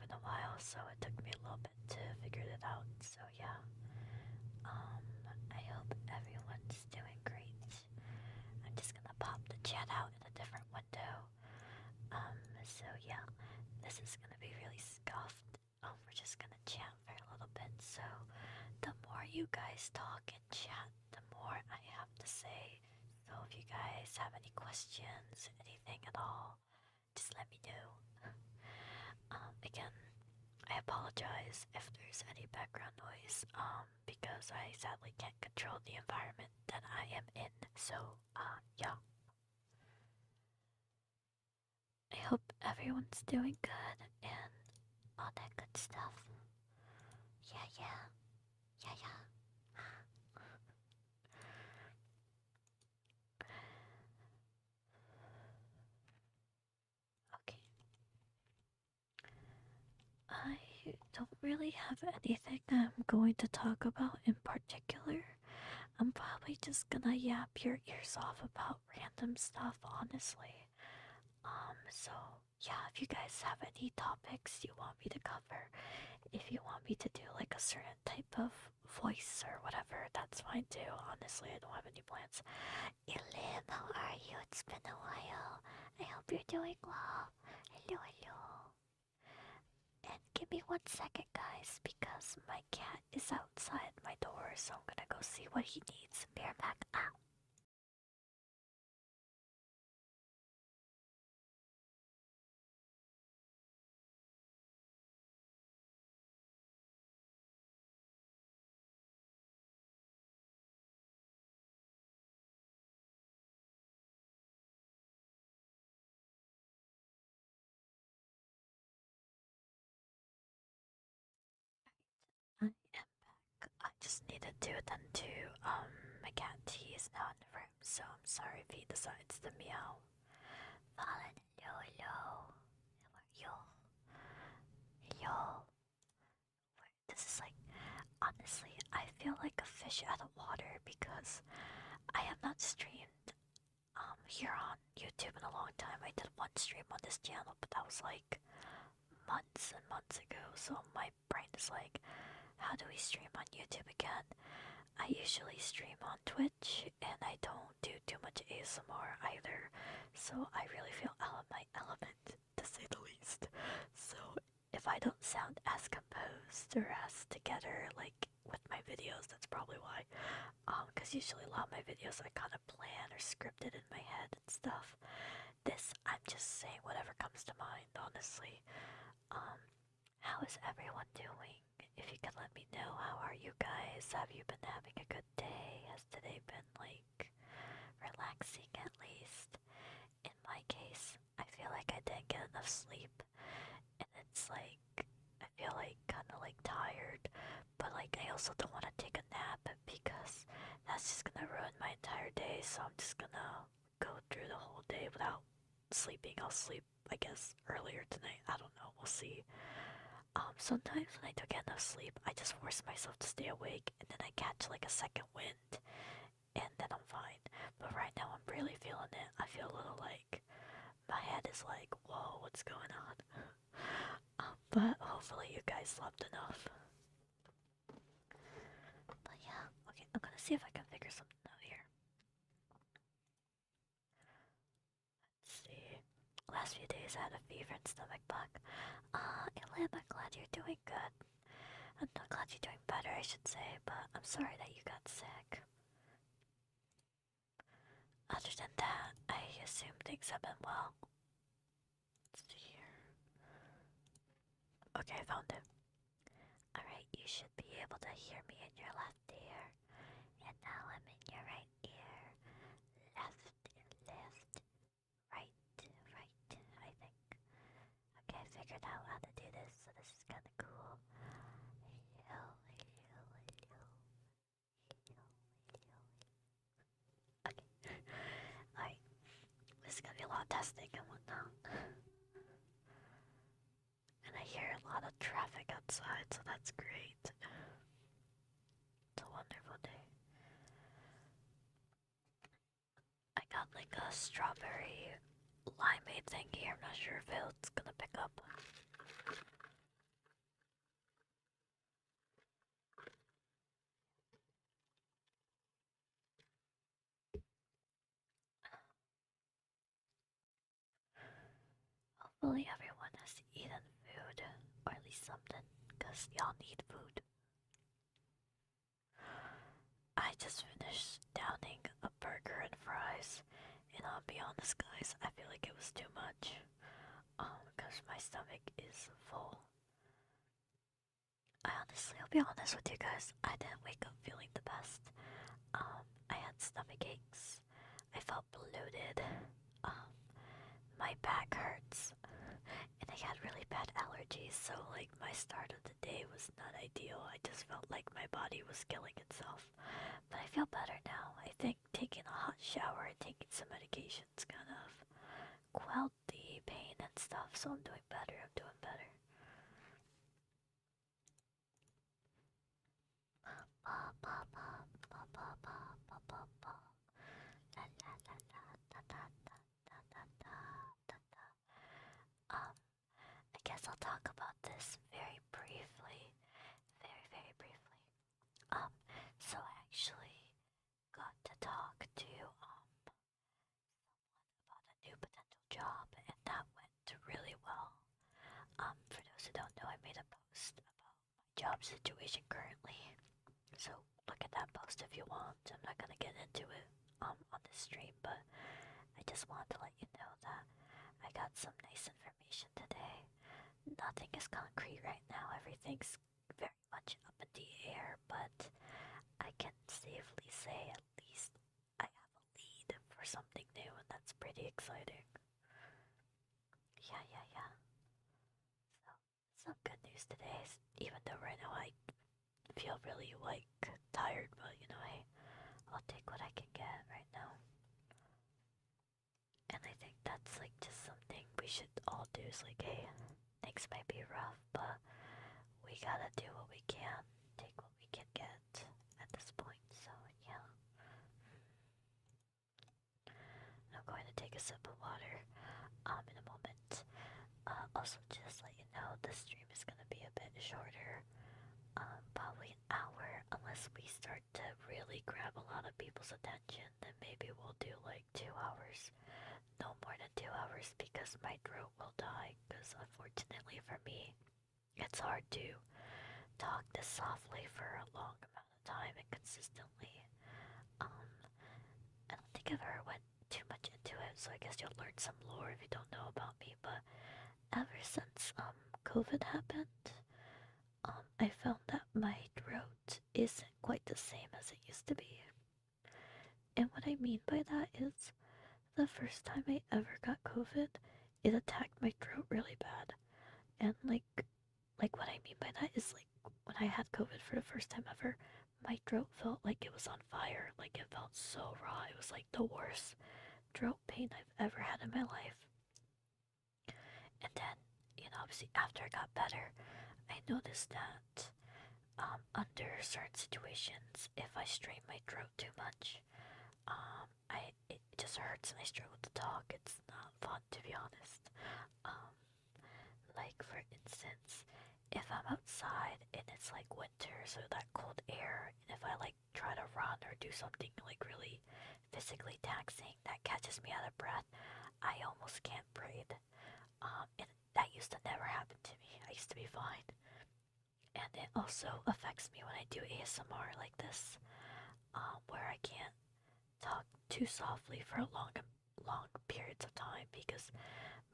in a while, so it took me a little bit to figure it out. So yeah, I hope everyone's doing great. I'm just gonna pop the chat out in a different window. So yeah, this is gonna be really scuffed. We're just gonna chat for a little bit. So the more you guys talk and chat, the more I have to say. So if you guys have any questions, anything at all, just let me know. Again, I apologize if there's any background noise, because I sadly can't control the environment that I am in. So, yeah. I hope everyone's doing good and all that good stuff. Yeah, yeah, yeah, yeah. Okay. I don't really have anything I'm going to talk about in particular. I'm probably just gonna yap your ears off about random stuff, honestly. So yeah, if you guys have any topics you want me to cover, if you want me to do like a certain type of voice or whatever, that's fine too. Honestly, I don't have any plans. Elim, how are you? It's been a while. I hope you're doing well. Hello, hello. And give me 1 second, guys, because my cat is outside my door, so I'm gonna go see what he needs. Be right back. Ow. I am back. I just needed to attend to my cat. He is now in the room, so I'm sorry if he decides to meow. Fallen, hello, hello. How are you? Hello. This is like, honestly, I feel like a fish out of water because I have not streamed here on YouTube in a long time. I did one stream on this channel, but that was like months and months ago. So my brain is like, how do we stream on YouTube again? I usually stream on Twitch and I don't do too much ASMR either. So I really feel out of my element, to say the least. So if I don't sound as composed or as together like with my videos, that's probably why. Because usually a lot of my videos I kind of plan or scripted in my head and stuff. This, I'm just saying whatever comes to mind, honestly. Um, how is everyone doing? If you could let me know, how are you guys? Have you been having a good day? Has today been like relaxing at least? In my case, I feel like I didn't get enough sleep, and it's like I feel like kind of like tired, but like I also don't want to take a nap because that's just gonna ruin my entire day. So I'm just gonna go through the whole day without sleeping. I'll sleep, I guess, earlier tonight. I don't know. We'll see. Sometimes when I don't get enough sleep, I just force myself to stay awake, and then I catch like a second wind, and then I'm fine. But right now, I'm really feeling it. I feel a little like my head is like, whoa, what's going on? But hopefully, you guys slept enough. But yeah, okay, I'm gonna see if I can figure something out here. Let's see. Last few days I had a fever and stomach bug. Elim, I'm glad you're doing good. I'm not glad you're doing better, I should say, but I'm sorry that you got sick. Other than that, I assume things have been well. Let's see here. Okay, I found it. Alright, you should be able to hear me in your left ear. And now I'm in your right ear. Left, left, right, right, I think. Okay, I figured out how to do this, so this is kinda cool. Hello, hello, hello, hello, hello. Okay. Alright, this is gonna be a lot of testing and whatnot. And I hear a lot of traffic outside, so that's great. It's a wonderful day. I got like a strawberry limeade thing here. I'm not sure if it's gonna pick up. Hopefully, everyone has eaten food, or at least something, because y'all need food. I just finished downing a burger and fries, and I'll be honest, guys, I feel like it was too much. Because my stomach is full. I'll be honest with you guys, I didn't wake up feeling the best. I had stomach aches. I felt bloated. Um, my back hurts, and I had really bad allergies, so like my start of the day was not ideal. I just felt like my body was killing itself. But I feel better now. I think taking a hot shower and taking some medications kind of quelled the pain and stuff, so I'm doing better. I'm doing better. Ba ba ba ba ba ba ba ba ba. La la la la da da da da da da da da. I guess I'll talk about this very briefly. Very, very briefly. Um, so I actually got to talk to about a new potential job, and that went really well. For those who don't know, I made a post about my job situation currently. So look at that post if you want. I'm not gonna get into it on this stream, but I just wanted to let you know that I got some nice information today. Nothing is concrete right now. Everything's very much up in the air, but I can safely say at least I have a lead for something new, and that's pretty exciting. Yeah, yeah, yeah. So, some good news today, even though right now I feel really like tired, but you know, hey, I'll take what I can get right now. And I think that's like just something we should all do. Is like, hey, things might be rough, but we gotta do what we can, take what we can get at this point. So yeah, I'm going to take a sip of water in a moment. Also, just let you know, the stream is gonna be a bit shorter, probably an hour, unless we start to really grab a lot of people's attention. Then maybe we'll do like 2 hours. No more than 2 hours because my throat will die. Because unfortunately for me, it's hard to talk this softly for a long amount of time and consistently. Um, I don't think I've ever went too much into it, so I guess you'll learn some lore if you don't know about me. But ever since COVID happened, I found that my throat isn't quite the same as it used to be. And what I mean by that is, the first time I ever got COVID, it attacked my throat really bad. And like what I mean by that is like when I had COVID for the first time ever, my throat felt like it was on fire. Like it felt so raw. It was like the worst throat pain I've ever had in my life. And then, obviously after it got better, I noticed that under certain situations, if I strain my throat too much, it just hurts and I struggle to talk. It's not fun, to be honest. Um, like for instance, if I'm outside and it's like winter, so that cold air, and if I like try to run or do something like really physically taxing that catches me out of breath, I almost can't breathe. And that used to never happen to me. I used to be fine. And it also affects me when I do ASMR like this, where I can't talk too softly for long periods of time because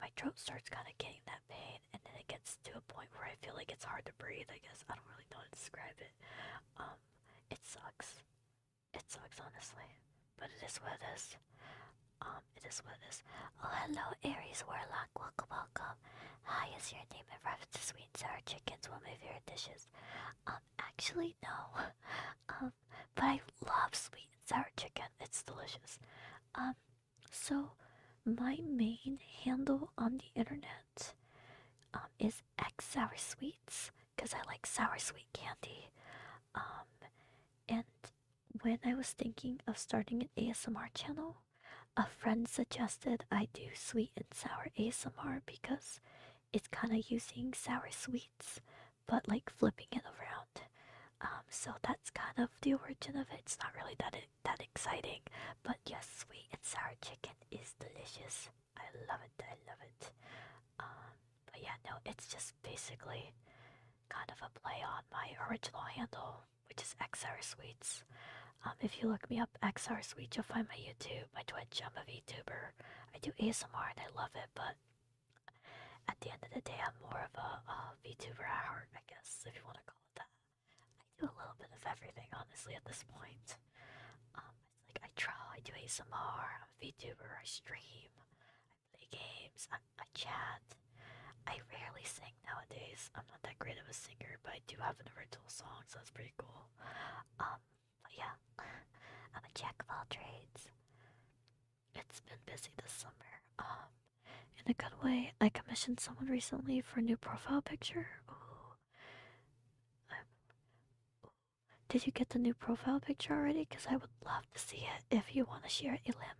my throat starts kind of getting that pain, and then it gets to a point where I feel like it's hard to breathe. I guess I don't really know how to describe it. It sucks. It sucks honestly, but it is what it is. It is what it is. Oh, hello, Aries Warlock. Welcome, welcome. Hi, is your name in reference to sweet and sour chickens? One of my favorite dishes. Actually, no. But I love sweet and sour chicken. It's delicious. So my main handle on the internet, is X Sour Sweets, because I like sour sweet candy. And when I was thinking of starting an ASMR channel, a friend suggested I do sweet and sour ASMR because it's kind of using sour sweets, but like flipping it around. So that's kind of the origin of it. It's not really that exciting, but yes, sweet and sour chicken is delicious. I love it. I love it. But yeah, no, it's just basically kind of a play on my original handle, which is XR Sweets. If you look me up, XR Sweets, you'll find my YouTube, my Twitch. I'm a VTuber. I do ASMR and I love it, but at the end of the day, I'm more of a VTuber at heart, I guess, if you want to call it that. I do a little bit of everything, honestly, at this point. It's like I draw, I do ASMR, I'm a VTuber, I stream, I play games, I chat. I rarely sing nowadays. I'm not that great of a singer, but I do have an original song, so that's pretty cool. But yeah, I'm a jack of all trades. It's been busy this summer. In a good way. I commissioned someone recently for a new profile picture. Ooh, did you get the new profile picture already? Because I would love to see it if you want to share it, Elim.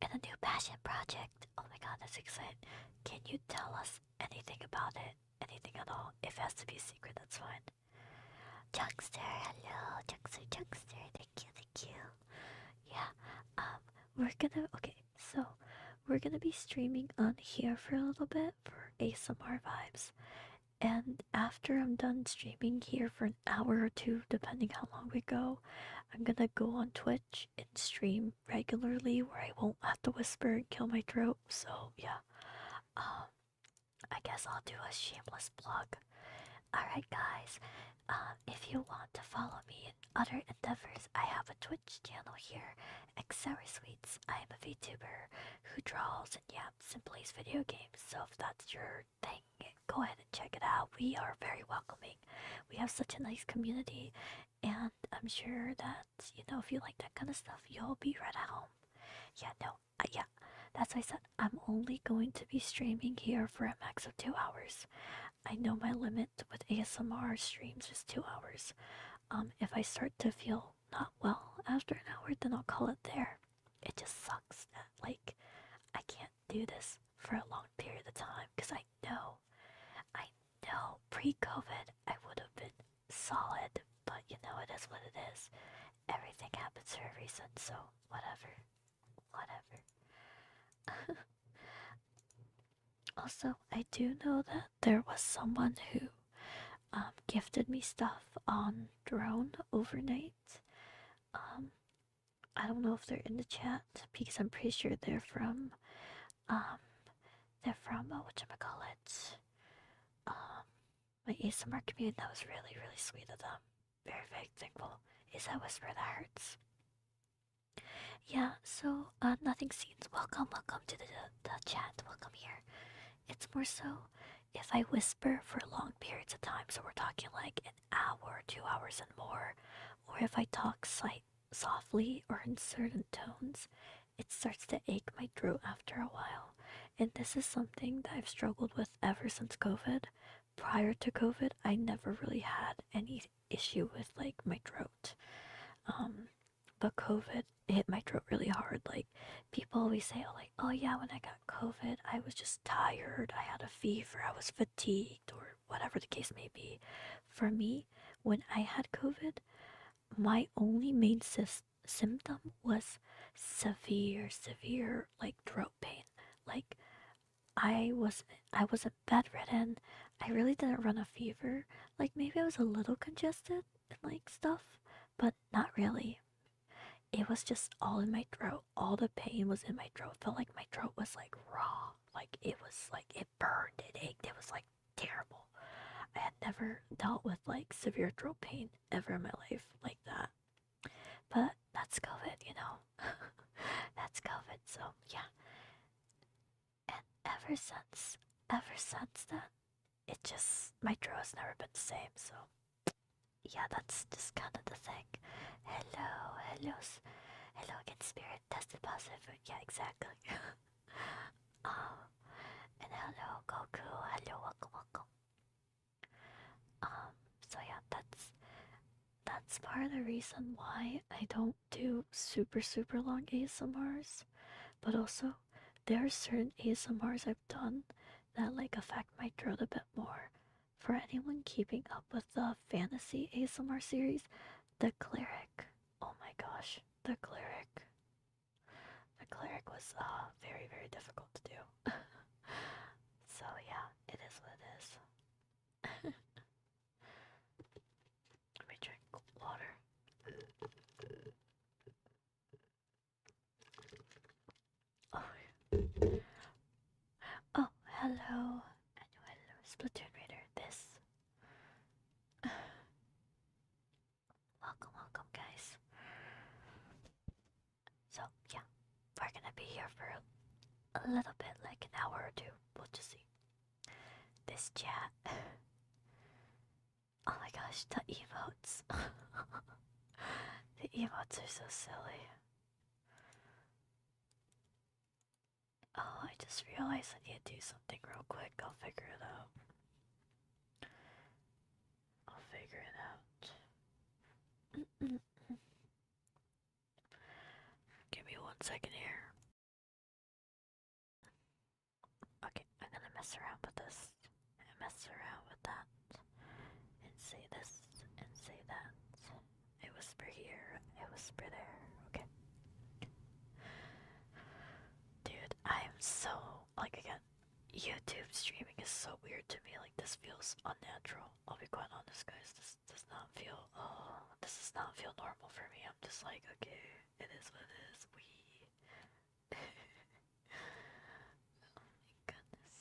And a new passion project. Oh my god, that's exciting. Can you tell us anything about it? Anything at all? If it has to be a secret, that's fine. Chunkster, hello. Chunkster. Thank you. Yeah, we're gonna, okay, so we're gonna be streaming on here for a little bit for ASMR vibes. And after I'm done streaming here for an hour or two, depending how long we go, I'm gonna go on Twitch and stream regularly where I won't have to whisper and kill my throat. So yeah, um, I guess I'll do a shameless plug. Alright, guys, if you want to follow me in other endeavors, I have a Twitch channel here, Xsour Sweets. I am a VTuber who draws and yaps and plays video games, so if that's your thing, go ahead and check it out. We are very welcoming. We have such a nice community, and I'm sure that, if you like that kind of stuff, you'll be right at home. Yeah, no, yeah, that's why I said I'm only going to be streaming here for a max of 2 hours. I know my limit with ASMR streams is 2 hours. If I start to feel not well after an hour, then I'll call it there. It just sucks that, like, I can't do this for a long period of time because I know pre COVID I would have been solid, but it is what it is. Everything happens for a reason, so whatever. Also, I do know that there was someone who gifted me stuff on Drone overnight. Um, I don't know if they're in the chat because I'm pretty sure um, whatchamacallit, my ASMR community. That was really, really sweet of them. Very, very thankful. Is that whisper that hurts? Yeah, so, nothing scenes. Welcome to the chat. Welcome here. It's more so if I whisper for long periods of time, so we're talking like an hour, 2 hours, and more, or if I talk softly or in certain tones, it starts to ache my throat after a while. And this is something that I've struggled with ever since COVID. Prior to COVID, I never really had any issue with like my throat. Um, but COVID hit my throat really hard. Like people always say, oh yeah, when I got COVID, I was just tired, I had a fever, I was fatigued, or whatever the case may be. For me, when I had COVID, my only main symptom was severe like throat pain. Like I was I wasn't bedridden. I really didn't run a fever. Like maybe I was a little congested and like stuff, but not really. It was just all in my throat. All the pain was in my throat. Felt like my throat was like raw. Like it was like it burned, it ached. It was like terrible. I had never dealt with like severe throat pain ever in my life like that. But that's COVID. That's COVID. So yeah. And ever since then, it just my throat has never been the same. So yeah, that's just kind of the thing. Hello again, Spirit. Tested positive. Yeah, exactly. um, and hello, Goku. Hello, welcome. So yeah, that's part of the reason why I don't do super long ASMRs. But also, there are certain ASMRs I've done that like affect my throat a bit more. For anyone keeping up with the fantasy ASMR series, the cleric. Oh my gosh, the cleric. The cleric was very, very difficult to do. So yeah, it is what it is. Let me drink water. Oh, oh, hello. Hello, Splatoon Raider. This. Welcome, welcome, guys. So yeah, we're gonna be here for a little bit, like an hour or two. We'll just see. This chat. Oh my gosh, the emotes. The emotes are so silly. Oh, I just realized I need to do something real quick. I'll figure it out. I'll figure it out. Give me 1 second here. Okay, I'm gonna mess around with this. And mess around with that. And say this. And say that. I whisper here. I whisper there. Okay. Dude, I am so, like, again, YouTube streaming is so weird to me. Like, this feels unnatural. I'll be quite honest, guys. This does not feel, this does not feel normal for me. I'm just like, okay, it is what it is. Oh my goodness.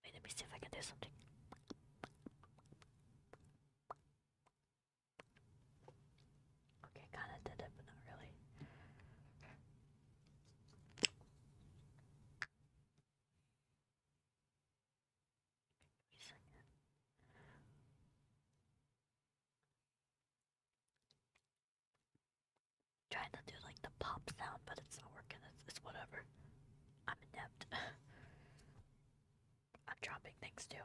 Wait, let me see if I can do something. Okay, kinda did it, but not really. Wait a second. Trying to do like the pop sound, but it's not working. It's whatever. I'm inept. I'm dropping things too.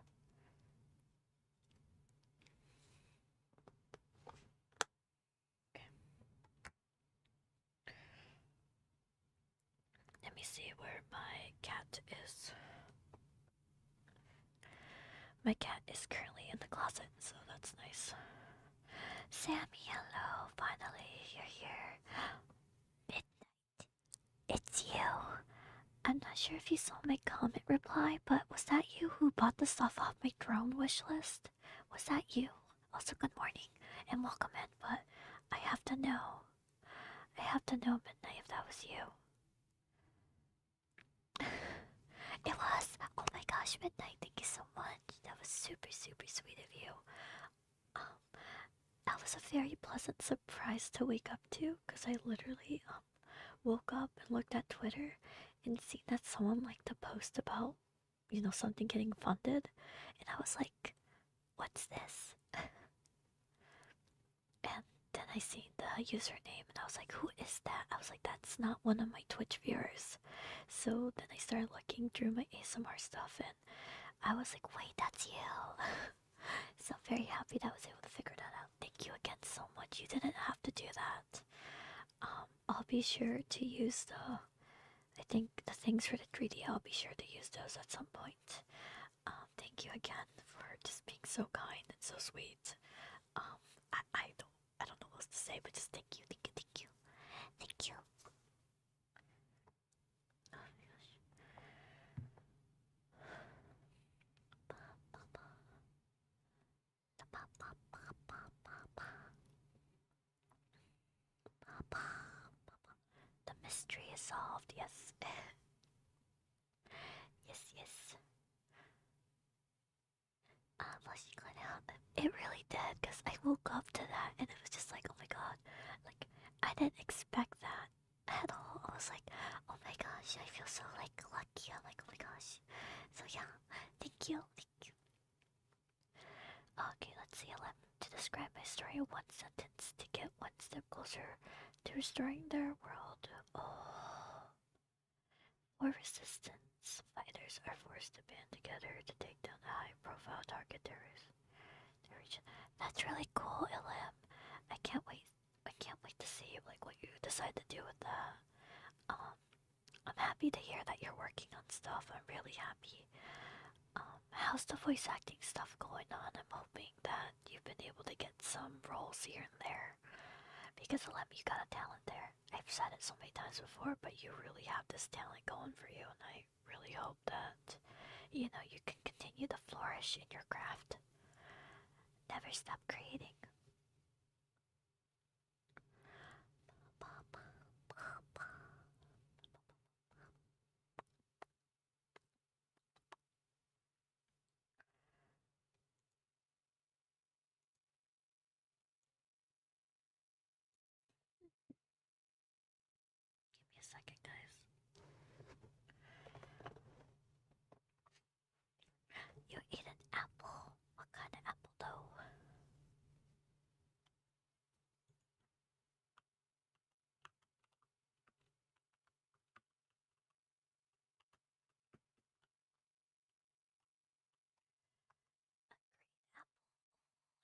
Okay. Let me see where my cat is. My cat is currently in the closet, so that's nice. Sammy, hello. Finally, you're here. Midnight. It's you. I'm not sure if you saw my comment reply, but was that you who bought the stuff off my drone wish list? Was that you? Also, good morning and welcome in, but I have to know. I have to know, Midnight, if that was you. It was. Oh my gosh, Midnight, thank you so much. That was super, super sweet of you. That was a very pleasant surprise to wake up to, because I literally woke up and looked at Twitter and seen that someone liked to post about, something getting funded, and I was like, what's this? And then I seen the username and I was like, who is that? I was like, that's not one of my Twitch viewers. So then I started looking through my ASMR stuff and I was like, wait, that's you. So I'm very happy that I was able to figure that out. Thank you again so much. You didn't have to do that. I'll be sure to use I think the things for the 3D, I'll be sure to use those at some point. Thank you again for just being so kind and so sweet. I don't know what else to say, but just thank you, thank you, thank you, thank you. Oh my gosh. The mystery is solved. Yes. Yes, yes. Flushing went out. It really did, because I woke up to that and it was just like, oh my god. Like, I didn't expect that at all. I was like, oh my gosh, I feel so like lucky. I'm like, oh my gosh. So yeah, thank you, thank you. Okay, let's see. Allow me to describe my story in one sentence to get one step closer to restoring their world. Oh. For resistance, fighters are forced to band together to take down the high-profile target terrorists. That's really cool, Ilim. I can't can't wait to see like what you decide to do with that. Um, I'm happy to hear that you're working on stuff. I'm really happy. How's the voice acting stuff going on? I'm hoping that you've been able to get some roles here and there. Because Alem, you got a talent there. I've said it so many times before, but you really have this talent going for you, and I really hope that, you know, you can continue to flourish in your craft. Never stop creating. Give me a second, guys. You ate an apple. What kind of apple, though?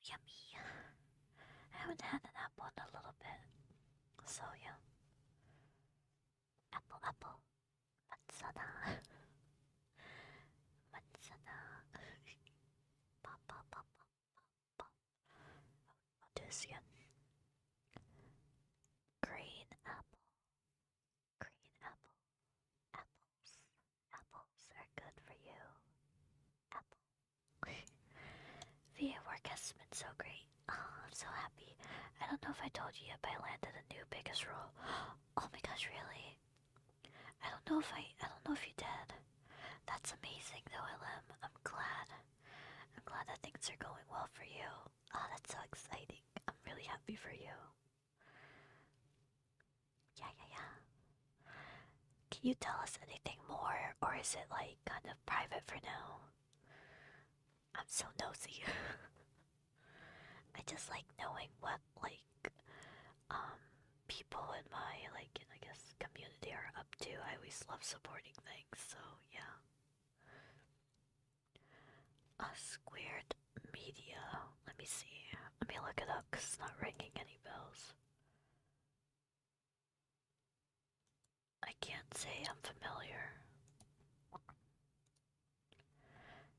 Yummy. I haven't had an apple in a little bit. So, yeah. Apple, apple. Matsana. Matsana. Pop, pop, pop, pop, pop. I'll do this again. Green apple. Green apple. Apples. Apples are good for you. Apple. VA work has been so great. Oh, I'm so happy. I don't know if I told you yet, but I landed a new biggest role. Oh my gosh, really? I don't know if you did. That's amazing though, LM. I'm glad. I'm glad that things are going well for you. Oh, that's so exciting. I'm really happy for you. Yeah, yeah, yeah. Can you tell us anything more, or is it like kind of private for now? I'm so nosy. I just like knowing what um people in my I guess community are up to. I always love supporting things, so yeah. A squared media. Let me see. Let me look it up because it's not ringing any bells. I can't say I'm familiar.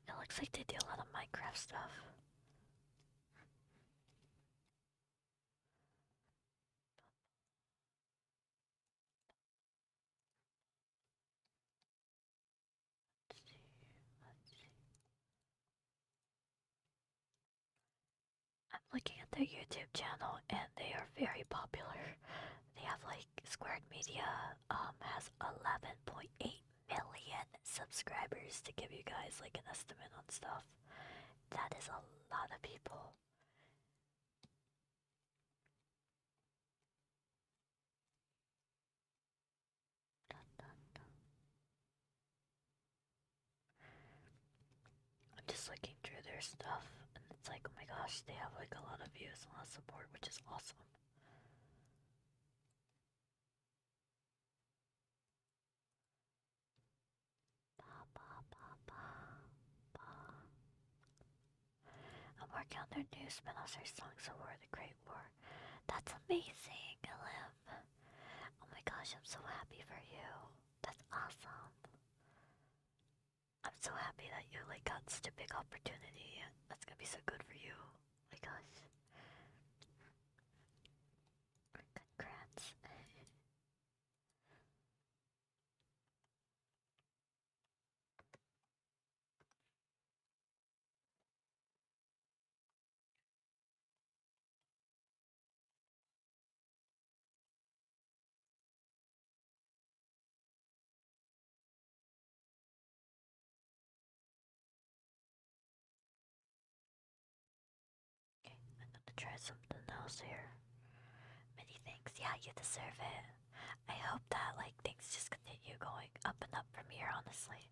It looks like they do a lot of Minecraft stuff. Let's see. Let's see. I'm looking at their YouTube channel and they are very popular. They have like Squared Media has 11.8 million subscribers to give you guys like an estimate on stuff. That is a lot of people. Dun, dun, dun. I'm just looking through their stuff and it's like, oh my gosh, they have like a lot of views and a lot of support, which is awesome. Ba, ba, ba, ba, ba. I'm working on their new spin-off series Songs of War, The Great War. That's amazing, Elim. Oh my gosh, I'm so happy for you. That's awesome. I'm so happy that you like got such a big opportunity. That's gonna be so good for you. Oh my gosh. Congrats. Okay, I'm gonna try something else here. Many thanks. Yeah, you deserve it. I hope that like things just continue going up and up from here, honestly.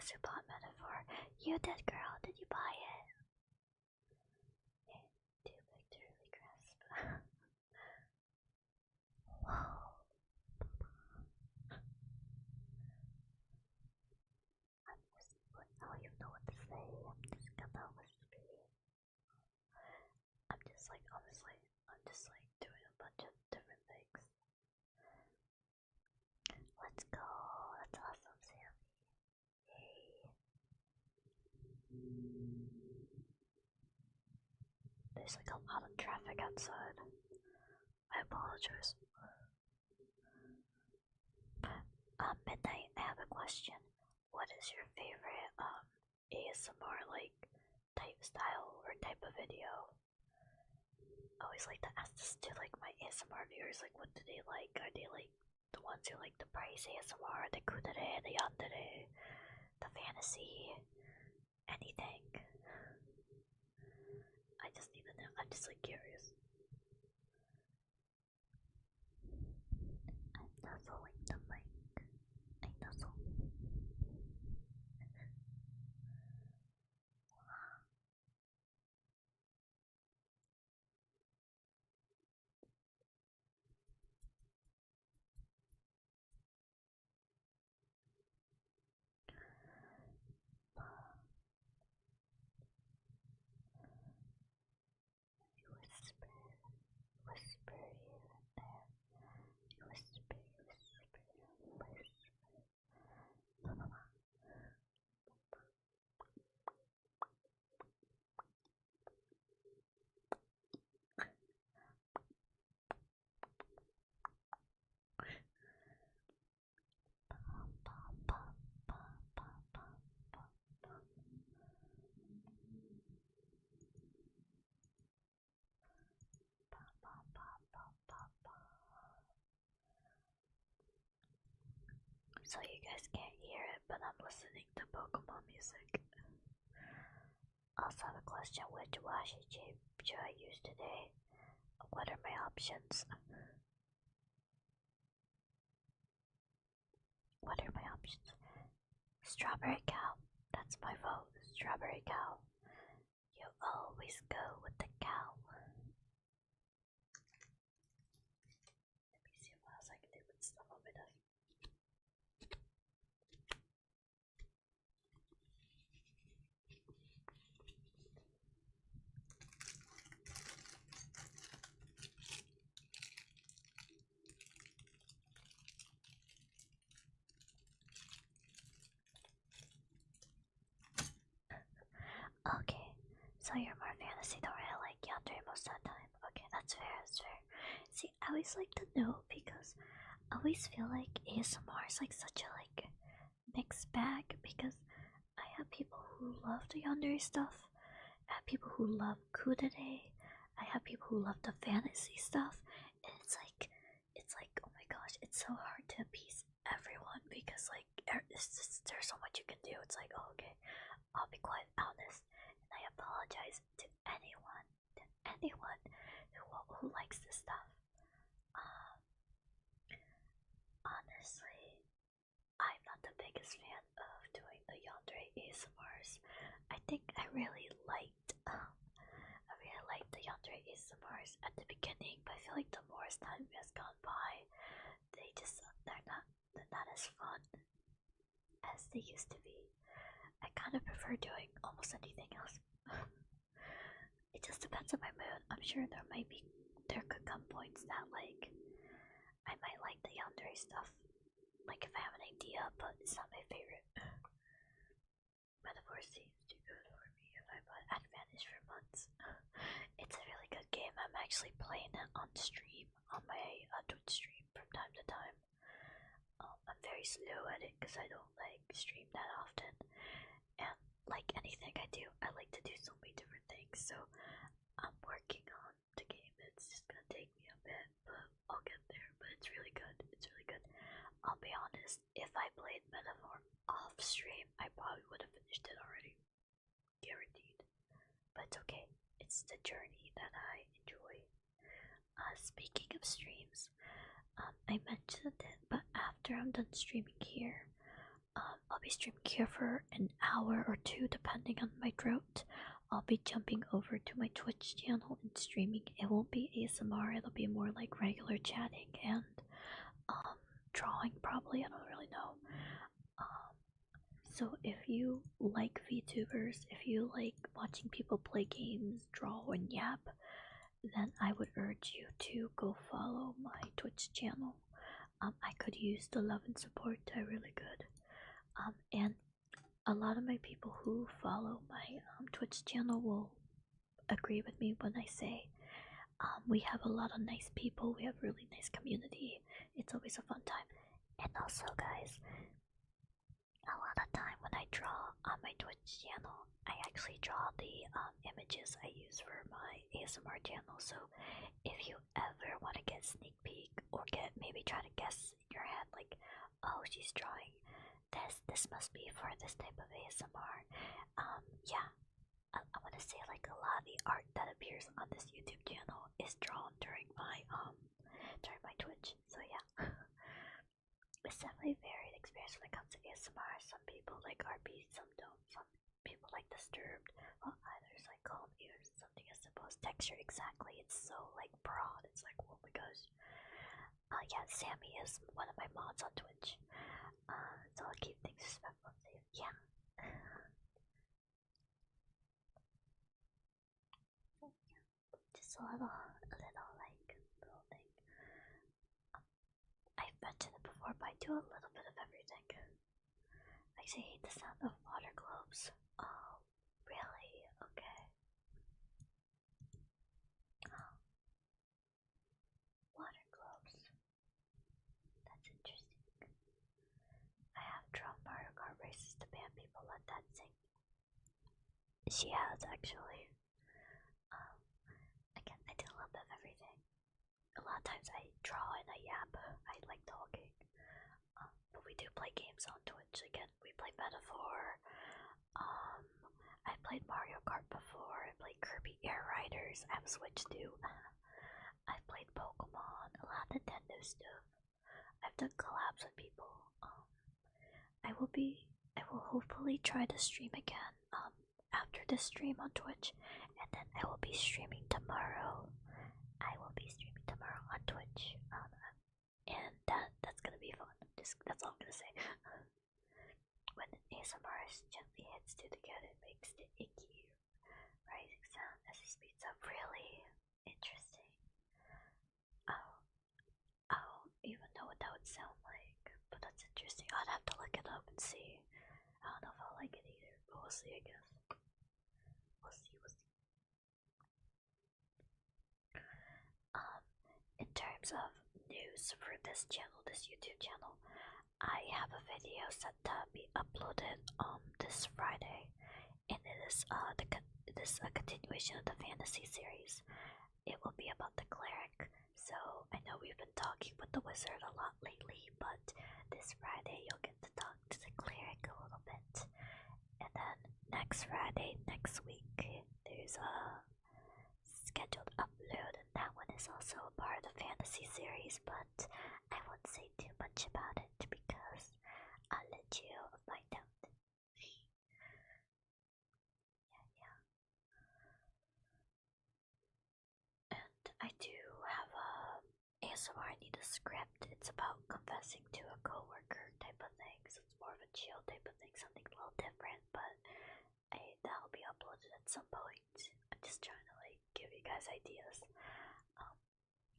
guess who bought Metaphor? You did, girl. Did you buy it? Too big to really grasp. Whoa. I don't even know what to say. I'm just gonna whisper. I'm just like, honestly, I'm just like doing a bunch of different things. Let's go. That's awesome, Sammy. Yay. There's like a lot of traffic outside. I apologize. Midnight, I have a question. What is your favorite ASMR like type style or type of video? I always like to ask this to like my ASMR viewers, like what do they like? Are they like the ones who like the praise ASMR, the kudere, the yandere, the fantasy, anything? I just need to know. I'm just like curious. I'm nuzzling the mic. I nuzzle. Whisper, whisper here and there. Whisper, whisper, whisper. So you guys can't hear it, but I'm listening to Pokemon music. Also have a question, which washi tape should I use today? What are my options? What are my options? Strawberry cow. That's my vote. Strawberry cow. You always go with the cow. Let me see what else I can do with stuff on my desk. Okay, so you're more fantasy, don't really like yandere most of the time. Okay, that's fair, that's fair. See, I always like to know because I always feel like ASMR is like such a like mixed bag because I have people who love the yandere stuff, I have people who love kudere, I have people who love the fantasy stuff, and it's like, oh my gosh, it's so hard to appease everyone because like there's so much you can do. It's like, oh, okay, I'll be quite honest, and I apologize to anyone who likes this stuff. Um, Honestly, I'm not the biggest fan of doing the yandere ASMRs. I think I really liked the yandere ASMRs at the beginning, but I feel like the more as time has gone by, they're not as fun as they used to be. I kind of prefer doing almost anything else. It just depends on my mood. I'm sure there could come points that like I might like the yandere stuff. Like if I have an idea, but it's not my favorite. Metaphor seems too good for me if I put advantage for months. It's a really good game. I'm actually playing it on stream, on my Twitch stream from time to time. I'm very slow at it because I don't like stream that often. And like anything I do, I like to do so many different things. So I'm working on the game. It's just gonna take me a bit, but I'll get there. But it's really good. It's really good. I'll be honest, if I played Metaphor off stream, I probably would have finished it already. Guaranteed. But it's okay. It's the journey that I enjoy. Speaking of streams, I mentioned it, but after I'm done streaming here, I'll be streaming here for an hour or two, depending on my drought. I'll be jumping over to my Twitch channel and streaming. It won't be ASMR, it'll be more like regular chatting and drawing, probably. I don't really know. So if you like VTubers, if you like watching people play games, draw, and yap, then I would urge you to go follow my Twitch channel. I could use the love and support. I really could. And a lot of my people who follow my Twitch channel will agree with me when I say we have a lot of nice people. We have a really nice community. It's always a fun time. And also, guys, a lot of time when I draw on my Twitch channel, I actually draw the images I use for my ASMR channel. So if you ever want to get sneak peek or get maybe try to guess in your head, like, oh, she's drawing this must be for this type of ASMR. Yeah, I want to say like a lot of the art that appears on this YouTube channel is drawn during my Twitch. So yeah. It's definitely varied experience when it comes to ASMR. Some people like RP, some don't. Some people like disturbed, while others like calm ears, something as simple as texture. Exactly, it's so like broad. It's like, oh my gosh. Yeah, Sammy is one of my mods on Twitch. So I'll keep things respectful and safe. Yeah. Just a little like little thing. I've mentioned it before, but I do a little bit of everything. I actually hate the sound of water globes. Oh, really? Okay. Water globes. That's interesting. I have drawn Mario Kart races to ban people let that sing. She has actually. Again, I do a little bit of everything. A lot of times I draw and I yap. I like talking. But we do play games on Twitch. Again, we play Metaphor. I played Mario Kart before. I played Kirby Air Riders. I have Switch too. I've played Pokemon. A lot of Nintendo stuff. I've done collabs with people. I will hopefully try to stream again. After this stream on Twitch, and then I will be streaming tomorrow. I will be streaming tomorrow on Twitch. And that's gonna be fun. That's all I'm gonna say. When ASMR gently hits to the cat, it makes the icky rising sound as he speeds up. Really interesting. I don't even know what that would sound like, but that's interesting. I'd have to look it up and see. I don't know if I'll like it either, but we'll see, I guess. We'll see. In terms of news for this channel, this YouTube channel, I have a video set to be uploaded this Friday, and it is a continuation of the fantasy series. It will be about the cleric. So I know we've been talking with the wizard a lot lately, but this Friday you'll get to talk to the cleric a little bit, and then next Friday, next week, there's a scheduled upload, and that one is also a part of the fantasy series, but I won't say too much about it because I'll let you find out. Yeah. And I do have a ASMR I need a script. It's about confessing to a coworker type of thing, so it's more of a chill type of thing, something a little different, but that'll be uploaded at some point. I'm just trying to like give you guys ideas.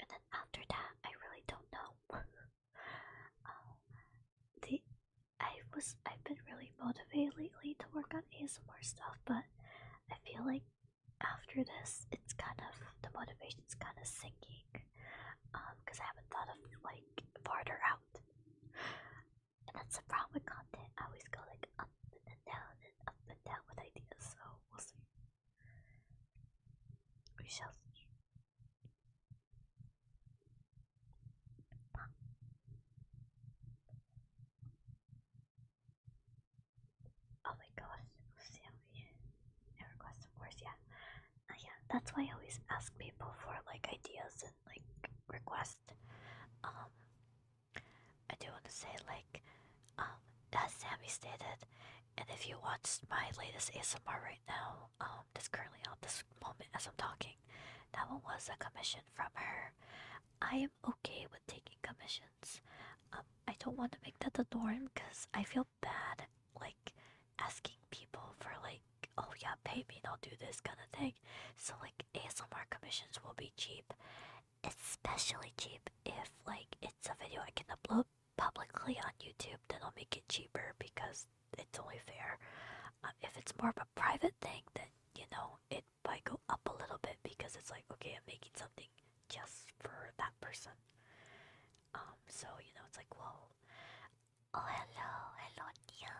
And then after that, I really don't know. I've been really motivated lately to work on ASMR stuff, but I feel like after this, it's kind of the motivation's kind of sinking. Because I haven't thought of like farther out. And that's the problem with content. I always go like up and down and up and down with ideas, so we'll see. We shall see. Oh my gosh, Sammy. I request some course, yeah. Yeah, that's why I always ask people for like ideas and like requests. I do want to say like, Amy stated. And if you watched my latest ASMR right now, that's currently out this moment as I'm talking, that one was a commission from her. I am okay with taking commissions. I don't want to make that the norm because I feel bad, like, asking people for, like, oh yeah, pay me and I'll do this kind of thing. So, like, ASMR commissions will be cheap, especially cheap if, like, it's a video I can upload publicly on YouTube, then I'll make it cheaper because it's only fair. If it's more of a private thing, then, it might go up a little bit because it's like, okay, I'm making something just for that person. So, it's like, whoa. Oh, hello, Nia.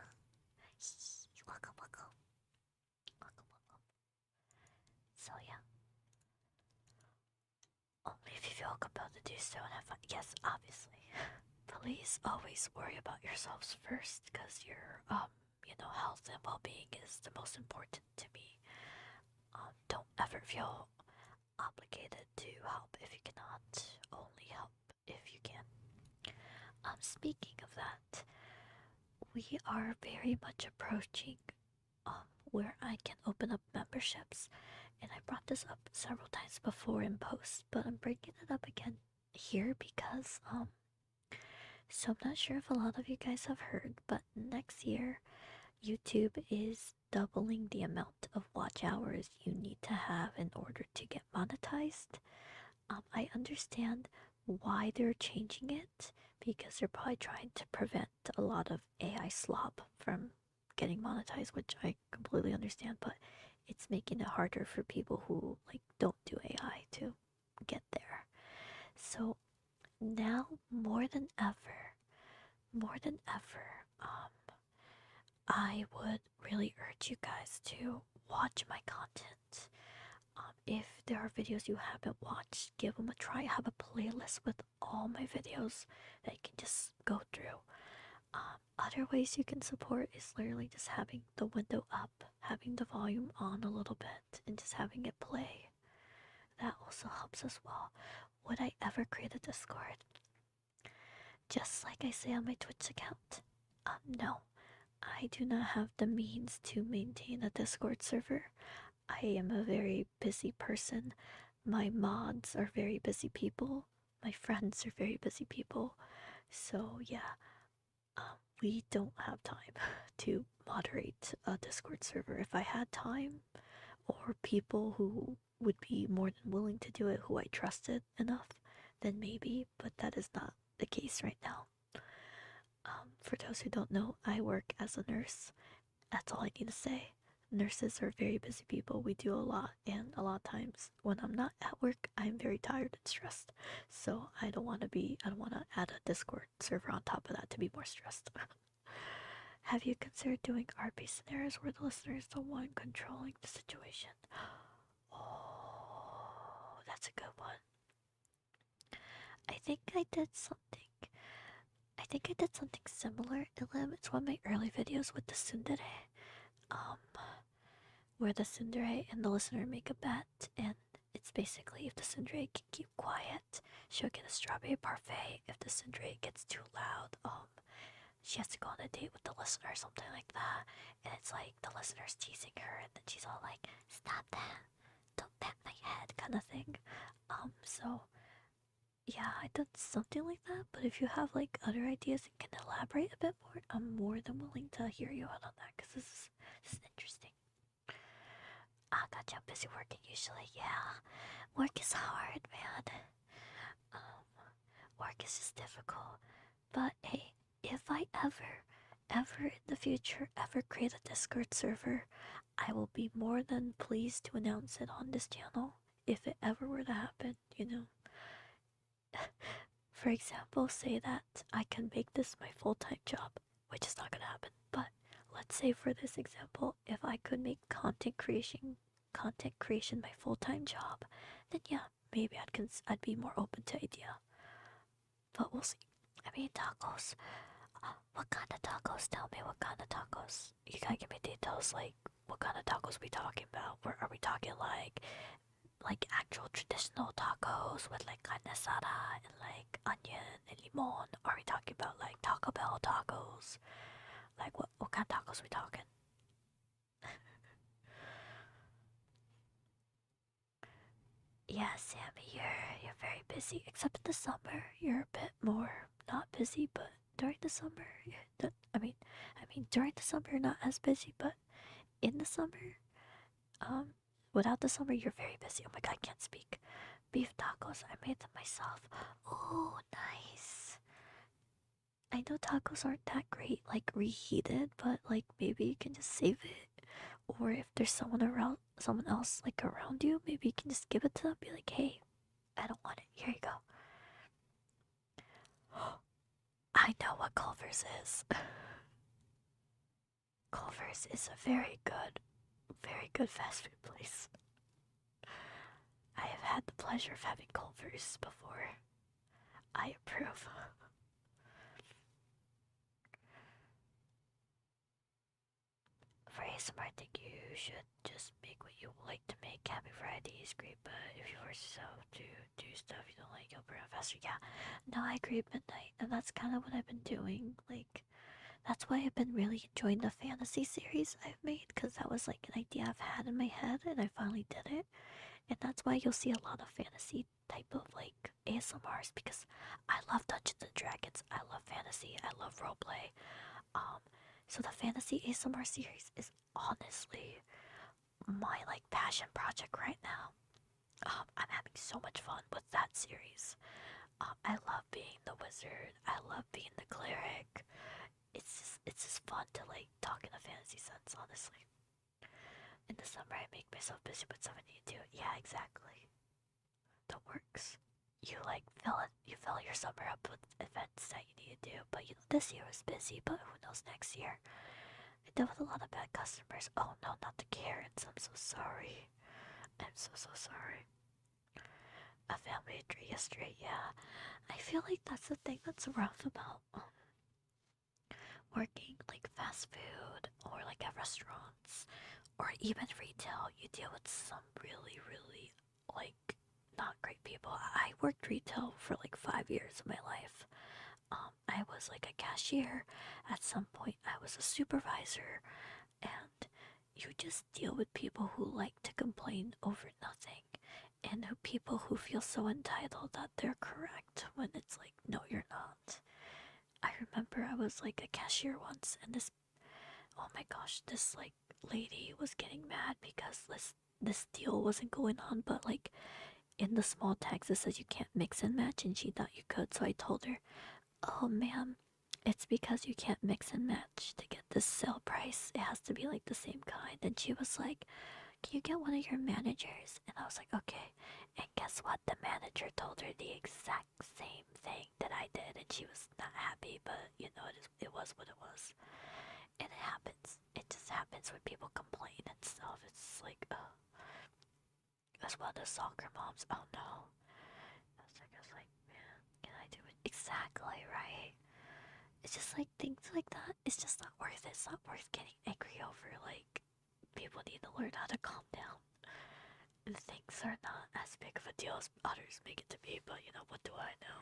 Welcome, welcome. Welcome, welcome. So, yeah. Only if you feel compelled to do so and have fun. Yes, obviously. Please always worry about yourselves first, because your, health and well-being is the most important to me. Don't ever feel obligated to help if you cannot. Only help if you can. Speaking of that, we are very much approaching where I can open up memberships, and I brought this up several times before in posts, but I'm bringing it up again here because so I'm not sure if a lot of you guys have heard, but next year YouTube is doubling the amount of watch hours you need to have in order to get monetized. I understand why they're changing it because they're probably trying to prevent a lot of AI slop from getting monetized, which I completely understand, but it's making it harder for people who like don't do AI to get there. So now more than ever, I would really urge you guys to watch my content. If there are videos you haven't watched, give them a try. I have a playlist with all my videos that you can just go through. Other ways you can support is literally just having the window up, having the volume on a little bit, and just having it play. That also helps as well. Would I ever create a Discord? Just like I say on my Twitch account? No. I do not have the means to maintain a Discord server. I am a very busy person. My mods are very busy people. My friends are very busy people. So, yeah, we don't have time to moderate a Discord server. If I had time, or people who would be more than willing to do it, who I trusted enough, then maybe, but that is not the case right now. For those who don't know, I work as a nurse. That's all I need to say. Nurses are very busy people. We do a lot, and a lot of times when I'm not at work, I'm very tired and stressed. So I don't want to add a Discord server on top of that to be more stressed. Have you considered doing RP scenarios where the listener is the one controlling the situation? Oh, that's a good one. I think I did something. I think I did something similar. It's one of my early videos with the tsundere. Where the tsundere and the listener make a bet, and it's basically if the tsundere can keep quiet, she'll get a strawberry parfait. If the tsundere gets too loud, she has to go on a date with the listener or something like that. And it's like the listener's teasing her, and then she's all like, "Stop that! Don't pat my head," kind of thing. So yeah, I did something like that. But if you have like other ideas and can elaborate a bit more, I'm more than willing to hear you out on that because this is interesting. Gotcha. I'm busy working usually. Yeah, work is hard, man. Work is just difficult. But hey, if I ever in the future, ever create a Discord server, I will be more than pleased to announce it on this channel. If it ever were to happen, For example, say that I can make this my full-time job, which is not gonna happen. But let's say for this example, if I could make content creation my full-time job, then yeah, maybe I'd be more open to idea. But we'll see. I mean, tacos. What kind of tacos? Tell me what kind of tacos. You gotta give me details, like what kind of tacos we talking about. Where are we talking like actual traditional tacos with like carne asada and like onion and limon? Are we talking about like Taco Bell tacos? Like tacos we talking? Yeah, Sammy, you're very busy. Except in the summer, you're a bit more not busy. But during the summer, I mean, during the summer you're not as busy. But in the summer, um, without the summer, you're very busy. Oh my god, I can't speak. Beef tacos, I made them myself. Oh, nice. I know tacos aren't that great, like reheated, but like maybe you can just save it. Or if there's someone else like around you, maybe you can just give it to them. Be like, hey, I don't want it. Here you go. I know what Culver's is. Culver's is a very good fast food place. I have had the pleasure of having Culver's before. I approve. For ASMR, I think you should just make what you like to make. Having variety is great, but if you force yourself to do stuff you don't like, you'll burn out faster. Yeah, no, I agree at midnight, and that's kind of what I've been doing. Like, that's why I've been really enjoying the fantasy series I've made, because that was like an idea I've had in my head, and I finally did it. And that's why you'll see a lot of fantasy type of like ASMRs, because I love Dungeons and Dragons, I love fantasy, I love roleplay. Um, so the fantasy ASMR series is honestly my like passion project right now. I'm having so much fun with that series. I love being the wizard. I love being the cleric. It's just fun to like talk in a fantasy sense, honestly. In the summer, I make myself busy with stuff I need to do. Yeah, exactly. That works. You fill your summer up with events that you need to do. But you know, this year was busy. But who knows next year? I dealt with a lot of bad customers. Oh no, not the Karens. I'm so sorry. I'm so sorry. A family tree yesterday. Yeah, I feel like that's the thing that's rough about working like fast food or like at restaurants or even retail. You deal with some really like not great people. I worked retail for like 5 years of my life. I was like a cashier. At some point, I was a supervisor, and you just deal with people who like to complain over nothing, and people who feel so entitled that they're correct when it's like, no, you're not. I remember I was like a cashier once, and oh my gosh, this like lady was getting mad because this deal wasn't going on, but like in the small text it says you can't mix and match, and she thought you could. So I told her, oh ma'am, it's because you can't mix and match to get this sale price. It has to be like the same kind. And she was like, can you get one of your managers? And I was like, okay. And guess what? The manager told her the exact same thing that I did, and she was not happy. But you know, it was what it was. And it happens. It just happens when people complain and stuff. It's like, as well as soccer moms. Oh no. I was like, man, can I do it? Exactly, right? It's just like things like that. It's just not worth it. It's not worth getting angry over. Like, people need to learn how to calm down. And things are not as big of a deal as others make it to be, but you know, what do I know?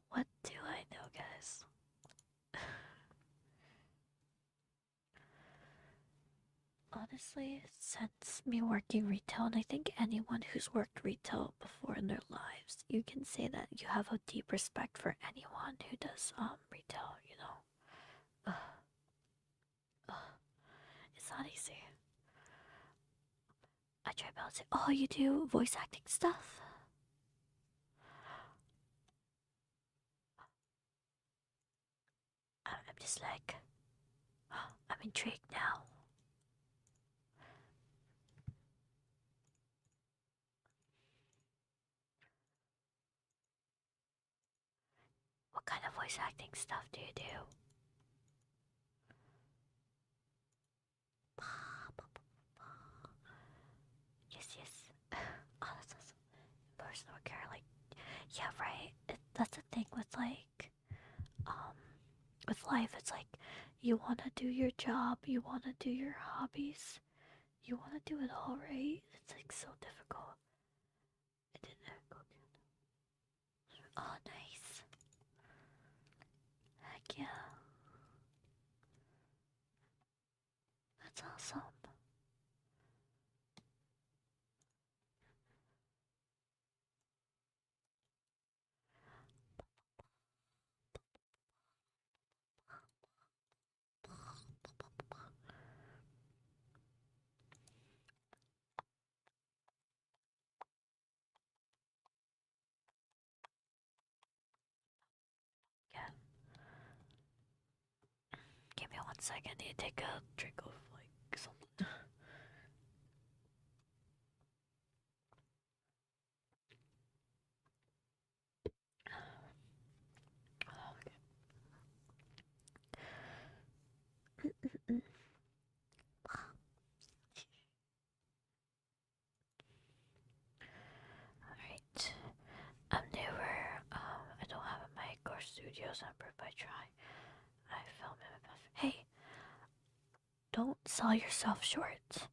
What do I know, guys? Honestly, since me working retail, and I think anyone who's worked retail before in their lives, you can say that you have a deep respect for anyone who does retail, you know. It's not easy. I try to say, oh, you do voice acting stuff? I'm just like, I'm intrigued now. What kind of voice acting stuff do you do? Yes, yes. Oh, that's awesome. Personal care, like, yeah, right. That's the thing with like, um, with life. It's like you wanna do your job, you wanna do your hobbies, you wanna do it all right. It's like so difficult. It didn't go. Oh, nice. Heck yeah. second. I need to take a drink of like something. Alright. I'm newer. I don't have a mic or studio number, but I try. I film it. Hey, don't sell yourself short.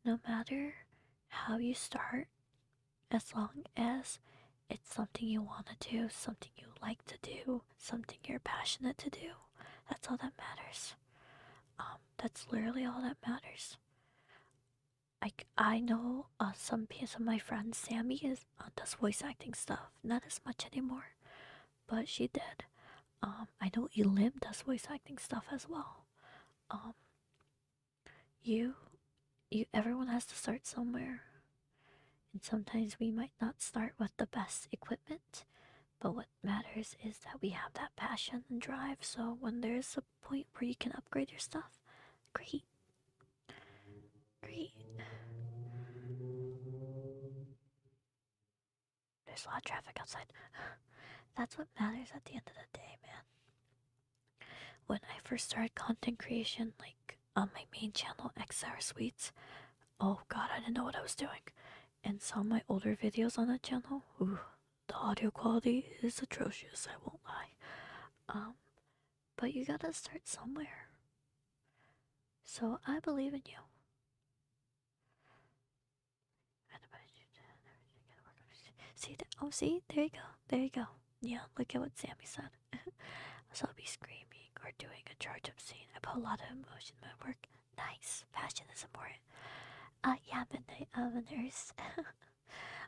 No matter how you start, as long as it's something you want to do, something you like to do, something you're passionate to do, that's all that matters. That's literally all that matters. I know some of my friends, Sammy is does voice acting stuff, not as much anymore, but she did. I know Elim does voice acting stuff as well. Um, you, everyone has to start somewhere, and sometimes we might not start with the best equipment, but what matters is that we have that passion and drive. So when there's a point where you can upgrade your stuff, great, great. There's a lot of traffic outside. That's what matters at the end of the day, man. When I first started content creation, like on my main channel, XR Sweets, oh god, I didn't know what I was doing. And some of my older videos on that channel, ooh, the audio quality is atrocious, I won't lie. But you gotta start somewhere. So I believe in you. See that? Oh, see, there you go, there you go. Yeah, look at what Sammy said. So I'll be screaming or doing a charge-up scene. I put a lot of emotion in my work. Nice, passion is important. Yeah, Midnight, I'm a nurse.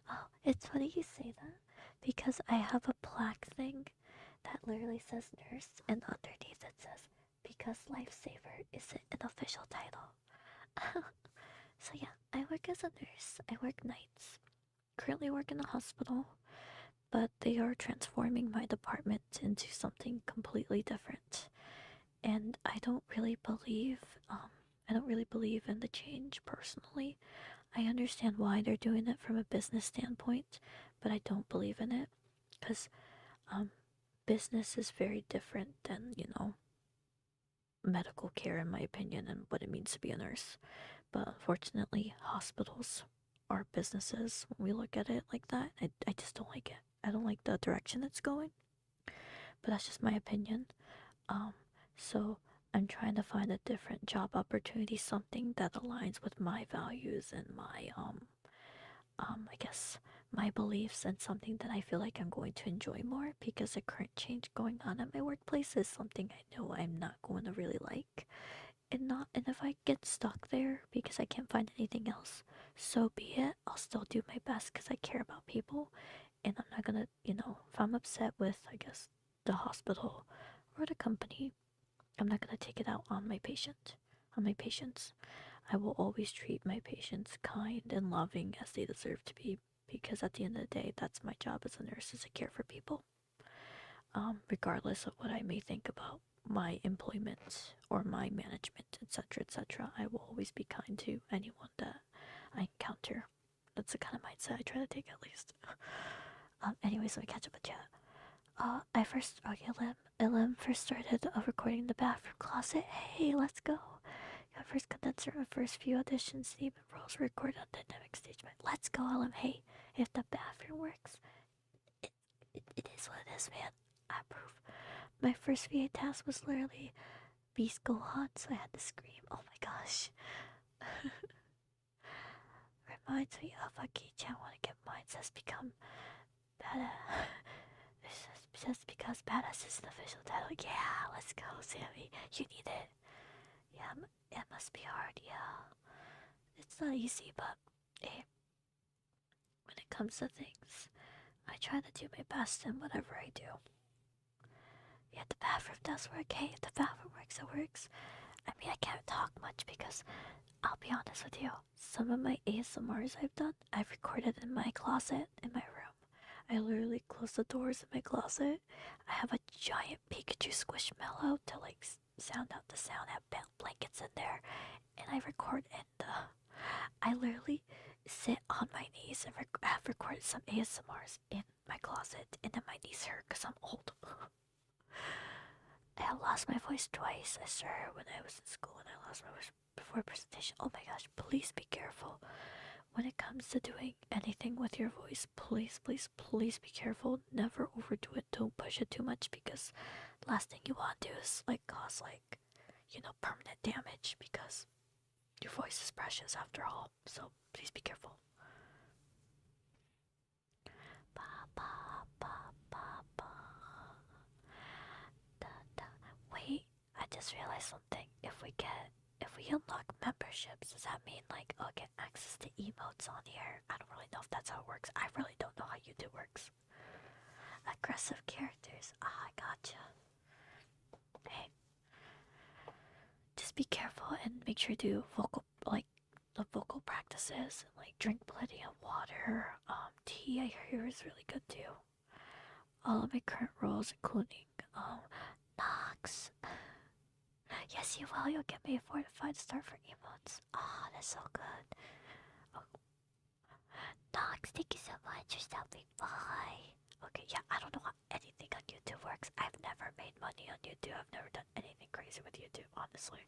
Oh, it's funny you say that because I have a plaque thing that literally says nurse, and underneath it says because lifesaver isn't an official title. So yeah, I work as a nurse. I work nights. Currently work in a hospital, but they are transforming my department into something completely different. And I don't really believe in the change personally. I understand why they're doing it from a business standpoint, but I don't believe in it because um, business is very different than, medical care, in my opinion, and what it means to be a nurse. But unfortunately, hospitals are businesses when we look at it like that. I just don't like it. I don't like the direction it's going, but that's just my opinion. Um, so I'm trying to find a different job opportunity, something that aligns with my values and my I guess my beliefs, and something that I feel like I'm going to enjoy more, because the current change going on at my workplace is something I know I'm not going to really like. And if I get stuck there because I can't find anything else, so be it. I'll still do my best because I care about people, and I'm not gonna, if I'm upset with, I guess, the hospital or the company, I'm not gonna take it out on my patients. I will always treat my patients kind and loving as they deserve to be, because at the end of the day, that's my job as a nurse, is to care for people. Regardless of what I may think about my employment or my management, etc., etc., I will always be kind to anyone that I encounter. That's the kind of mindset I try to take, at least. Anyways, let me catch up with chat. Elim first started recording in the bathroom closet. Hey, let's go. Got first condenser and first few auditions, even roles recorded on dynamic stage. Let's go, Elim. Hey, if the bathroom works, it is what it is, man. I approve. My first VA task was literally Beast go hot, so I had to scream. Oh my gosh. Reminds me of a Ki-chan wanna get mine, says become badass. It says because badass is an official title. Yeah, let's go, Sammy. You need it. Yeah, it must be hard, yeah. It's not easy, but hey, when it comes to things, I try to do my best in whatever I do. Yeah, the bathroom does work. Hey, if the bathroom works, it works. I mean, I can't talk much because I'll be honest with you. Some of my ASMRs I've recorded in my closet in my room. I literally close the doors in my closet. I have a giant Pikachu squishmallow to like sound out the sound, have blankets in there, and I record in the. I literally sit on my knees and have recorded some ASMRs in my closet, and then my knees hurt because I'm old. I have lost my voice twice, I swear, when I was in school, and I lost my voice before a presentation. Oh my gosh, please be careful. When it comes to doing anything with your voice, please, please, please be careful. Never overdo it. Don't push it too much because last thing you want to do is like cause like, permanent damage because your voice is precious after all. So please be careful. Ba, ba, ba, ba, ba. Da, da. Wait, I just realized something. If we unlock memberships, does that mean like I'll get access to emotes on here? I don't really know if that's how it works. I really don't know how YouTube works. Aggressive characters. Ah, I gotcha. Hey, just be careful and make sure to do the vocal practices and like drink plenty of water. Tea I hear is really good too. All of my current roles, including Nox. Yes, you will. You'll get me a fortified start for emotes. Ah, that's so good. Oh, Nox, thank you so much for stopping by. Okay, yeah, I don't know how anything on YouTube works. I've never made money on YouTube. I've never done anything crazy with YouTube, honestly.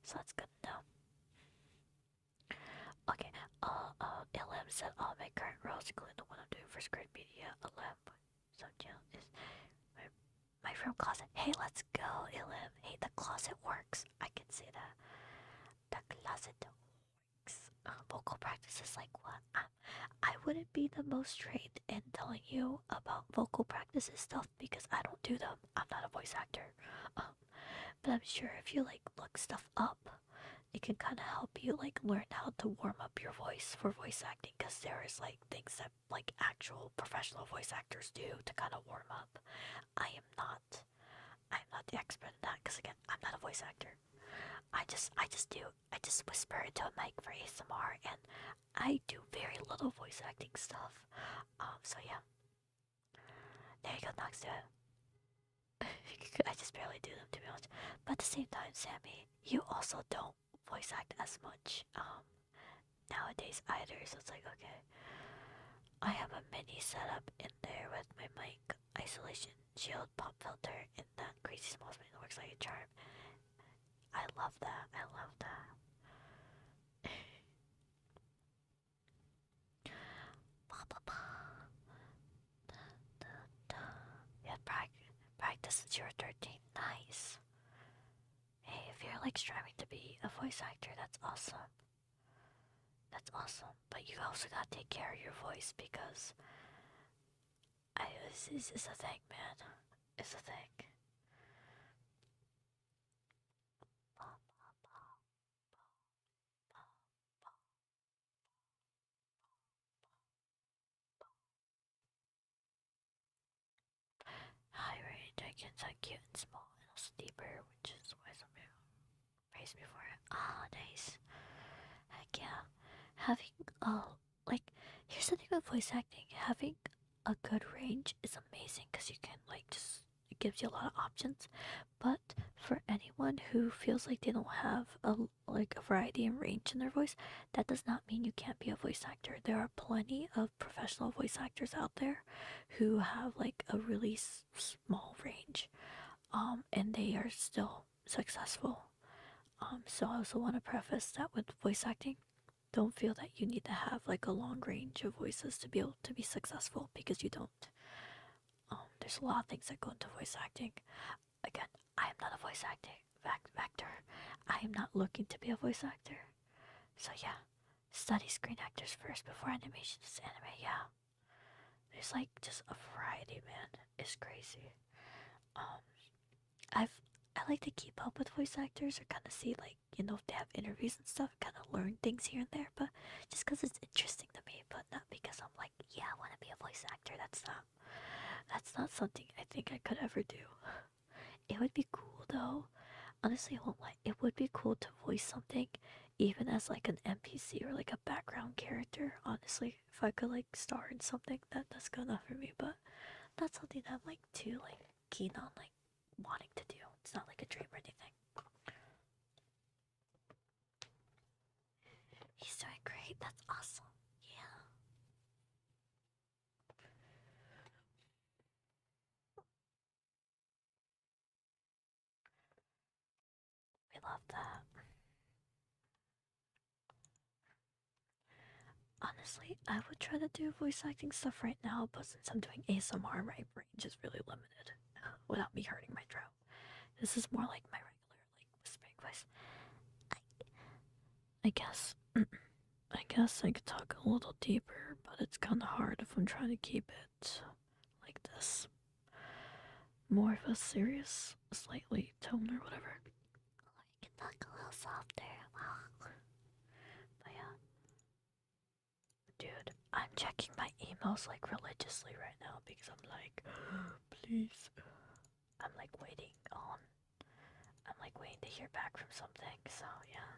So that's good to know. Okay, Ilim said all my current roles, including the one I'm doing for Squared Media, Ilim. So jail is my room closet. Hey, let's go, Ilim. Hey, the closet works. I can say that. The closet works. Vocal practices like what? I wouldn't be the most trained in telling you about vocal practices stuff because I don't do them. I'm not a voice actor. Um, but I'm sure if you like look stuff up, it can kind of help you like learn how to warm up your voice for voice acting because there is like things that like actual professional voice actors do to kind of warm up. I am not. I'm not the expert in that because again, I'm not a voice actor. I just whisper into a mic for ASMR and I do very little voice acting stuff. So yeah. There you go, Nox, do it. I just barely do them to be honest. But at the same time, Sammy, you also don't voice act as much nowadays either, so it's like okay. I have a mini setup in there with my mic, isolation, shield, pop filter, and that crazy small screen that works like a charm. I love that. I love that. Yeah, practice since you were 13. Nice. Hey, if you're like striving to be a voice actor, that's awesome. That's awesome. But you also gotta take care of your voice because this is a thing, man. It's a thing. High range, I can sound cute and small and also deeper, which is why some people praise me for it. Ah, nice. Heck yeah. Having, like, here's the thing with voice acting. Having a good range is amazing because you can, like, just, it gives you a lot of options. But for anyone who feels like they don't have a variety and range in their voice, that does not mean you can't be a voice actor. There are plenty of professional voice actors out there who have like a really small range, and they are still successful. So I also want to preface that with voice acting, don't feel that you need to have like a long range of voices to be able to be successful because you don't. There's a lot of things that go into voice acting. Again, I am not a voice actor. I am not looking to be a voice actor. So yeah, study screen actors first before animation is anime. Yeah, there's like just a variety, man. It's crazy. Um, I've I like to keep up with voice actors or kind of see like if they have interviews and stuff, kind of learn things here and there. But just because it's interesting to me, but not because I'm like yeah I want to be a voice actor. That's not something I think I could ever do. It would be cool though. Honestly, I won't lie. It would be cool to voice something, even as like an NPC or like a background character. Honestly, if I could like star in something, that's good enough for me. But not something that I'm like too like keen on like wanting to do. It's not like a dream or anything That's awesome. Yeah. We love that. Honestly, I would try to do voice acting stuff right now, but since I'm doing ASMR, my range is really limited without me hurting my throat. This is more like my regular, like, whispering voice. I guess. I guess I could talk a little deeper, but it's kind of hard if I'm trying to keep it like this. More of a serious, slightly tone or whatever. Or you can talk a little softer. But yeah. Dude, I'm checking my emails like religiously right now because I'm like, please. I'm like waiting on. I'm like waiting to hear back from something, so yeah.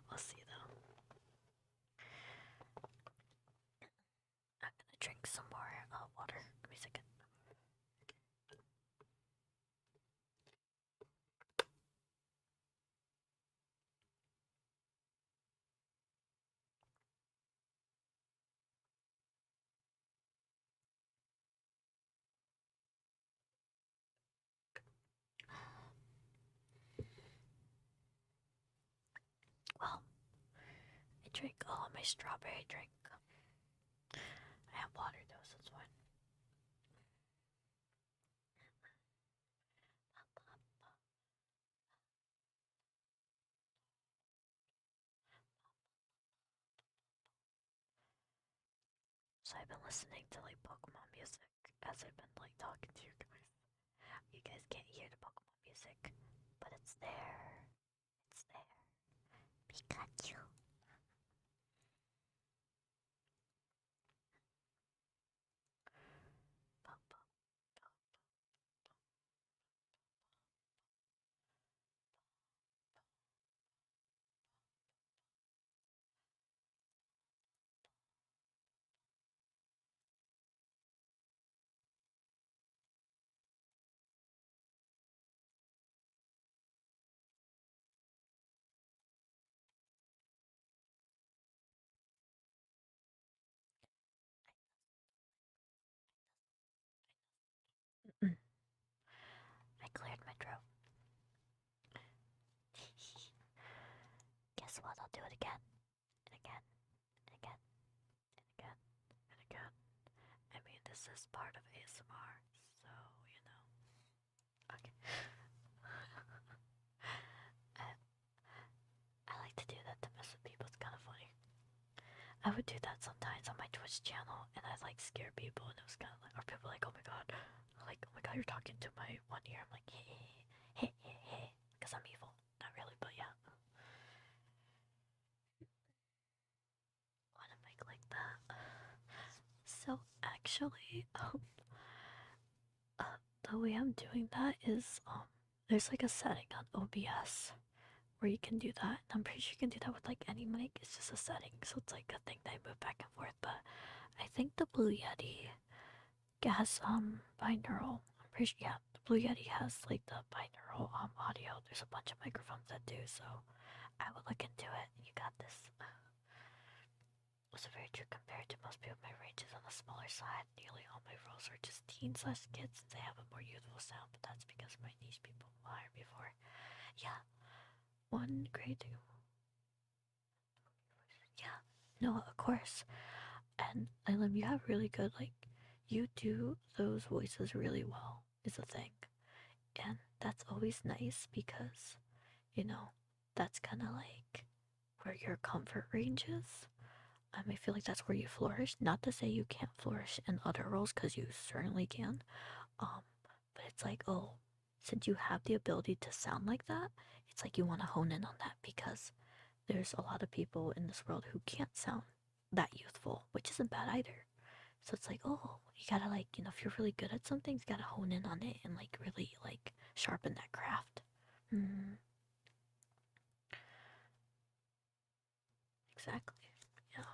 We'll see though. I'm gonna drink some more water. Give me a second. Well, I drank all my strawberry drink. I have water though, so it's fine. So I've been listening to like Pokemon music as I've been like talking to you guys. You guys can't hear the Pokemon music, but it's there. It's there. Pikachu. I cleared my throat. Guess what? I'll do it again and again and again and again and again. I mean, this is part of ASMR, so you know. Okay. I like to do that to mess with people. It's kind of funny. I would do that sometimes on my Twitch channel, and I'd like scare people, and it was kind of like, or people like, oh my god, like, oh my god, you're talking to my one ear. I'm like, hey, because I'm evil. Not really, but yeah. What a mic like that. So actually, the way I'm doing that is, there's like a setting on OBS where you can do that. I'm pretty sure you can do that with like any mic. It's just a setting, so it's like a thing that I move back and forth. But I think the Blue Yeti has binaural. I'm pretty sure, yeah, the Blue Yeti has like the binaural audio. There's a bunch of microphones that do, so I would look into it. You got this. Also very true compared to most people. My range is on the smaller side. Nearly all my roles are just teens/kids since they have a more youthful sound, but that's because my niche people hired before. Yeah, one great thing. Yeah, no, of course. And Laylim, you have really good, like, you do those voices really well, is a thing. And that's always nice because, you know, that's kind of like where your comfort range is. I feel like that's where you flourish. Not to say you can't flourish in other roles, because you certainly can. Um, but it's like, oh, since you have the ability to sound like that, it's like you want to hone in on that because there's a lot of people in this world who can't sound that youthful, which isn't bad either. So it's like, oh, you gotta like, if you're really good at something, you gotta hone in on it and like really like sharpen that craft. Mm, exactly. Yeah.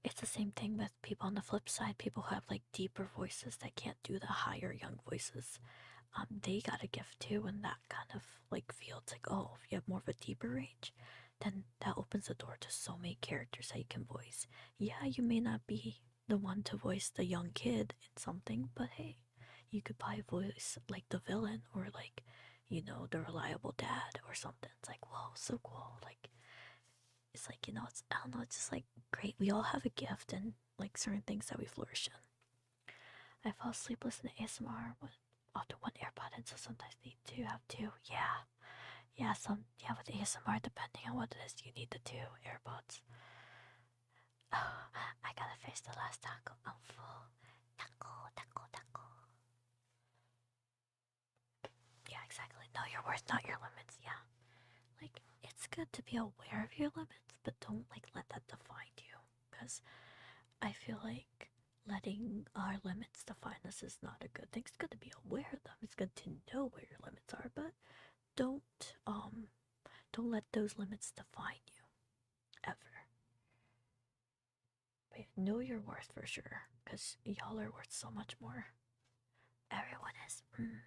It's the same thing with people on the flip side. People who have like deeper voices that can't do the higher young voices. They got a gift too in that kind of like field. It's like, oh, if you have more of a deeper range, then that opens the door to so many characters that you can voice. Yeah, you may not be the one to voice the young kid in something, but hey, you could probably voice like the villain or like, the reliable dad or something. It's like, whoa, so cool. Like, it's like, it's, I don't know, it's just like great. We all have a gift and like certain things that we flourish in. I fall asleep listening to ASMR with after one AirPod in, so sometimes need to have two. Yeah. Yeah, with ASMR, depending on what it is, you need the two AirPods. Oh, I gotta face the last taco. I'm full. Taco, taco, taco. Yeah, exactly. Know your worth, not your limits. Yeah. Like, it's good to be aware of your limits, but don't, like, let that define you. Because I feel like letting our limits define us is not a good thing. It's good to be aware of them. It's good to know where your limits are, but don't, don't let those limits define you. Ever. But know your worth for sure, because y'all are worth so much more. Everyone is. Random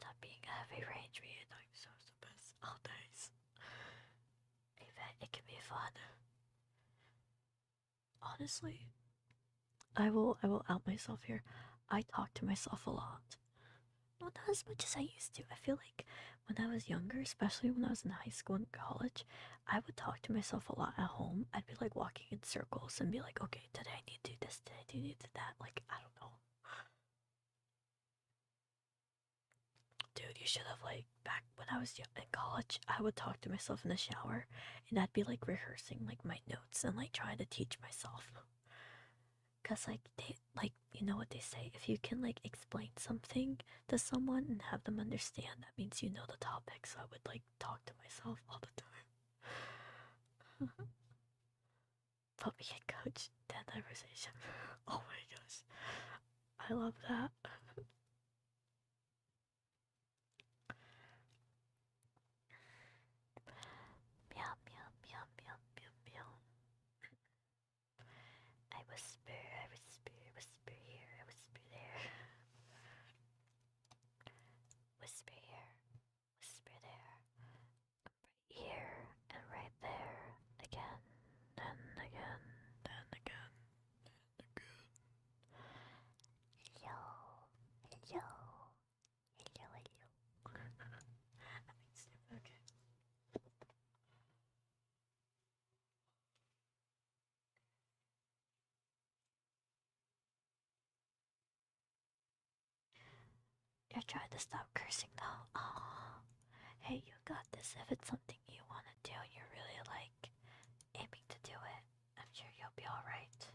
top being a heavy range read dinosaurs the best all days. Even it can be fun. Honestly, I will out myself here. I talk to myself a lot. Well, not as much as I used to. I feel like when I was younger, especially when I was in high school and college, I would talk to myself a lot at home. I'd be like walking in circles and be like, okay, today I need to do this, today I need to do that. Like, I don't know. Dude, you should have, like, back when I was in college, I would talk to myself in the shower and I'd be like rehearsing like my notes and like trying to teach myself. Cause like they like you know what they say, if you can like explain something to someone and have them understand, that means you know the topic. So I would like talk to myself all the time. Put me a coach, that conversation. Oh my gosh. I love that. Meow meow meow meow meow meow. I whisper here, I whisper there. Whisper here, whisper there. Here and right there. Again, then again, then again. Hello, hello, hello, hello. Okay. You're trying to stop cursing though. Oh, hey, you got this. If it's something you want to do and you're really like aiming to do it, I'm sure you'll be alright.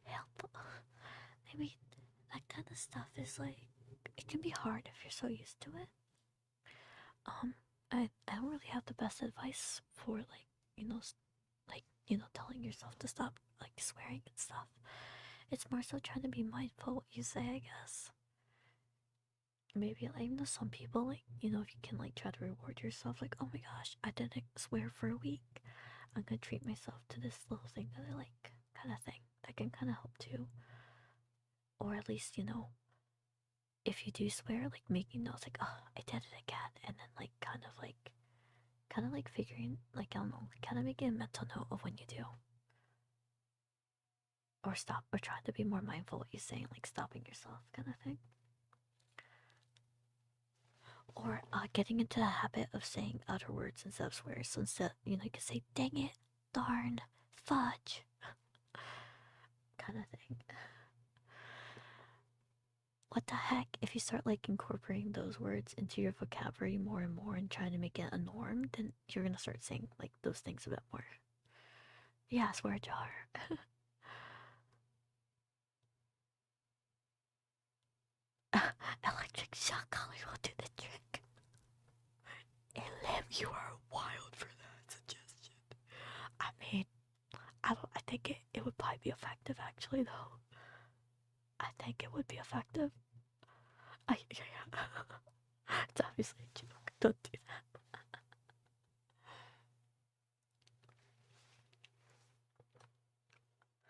Help. Maybe that kind of stuff is like, it can be hard if you're so used to it. I don't really have the best advice for like, telling yourself to stop like swearing and stuff. It's more so trying to be mindful what you say, I guess. Maybe like, some people like, if you can like try to reward yourself, like, oh my gosh, I didn't swear for a week. I'm gonna treat myself to this little thing that I like, kind of thing. That can kind of help too. Or at least, if you do swear, like making notes, like, oh, I did it again, and then like kind of like figuring, like, I don't know, kind of making a mental note of when you do. Or stop, or trying to be more mindful what you're saying, like stopping yourself, kind of thing. Or getting into the habit of saying other words instead of swears. So instead, you can say, dang it, darn, fudge, kind of thing. What the heck? If you start like incorporating those words into your vocabulary more and more and trying to make it a norm, then you're gonna start saying like those things a bit more. Yeah, swear jar. Electric shock collar will do the trick. Elim, you are wild for that suggestion. I mean, I think it would probably be effective actually though. I think it would be effective. Yeah. It's obviously a joke. Don't do that.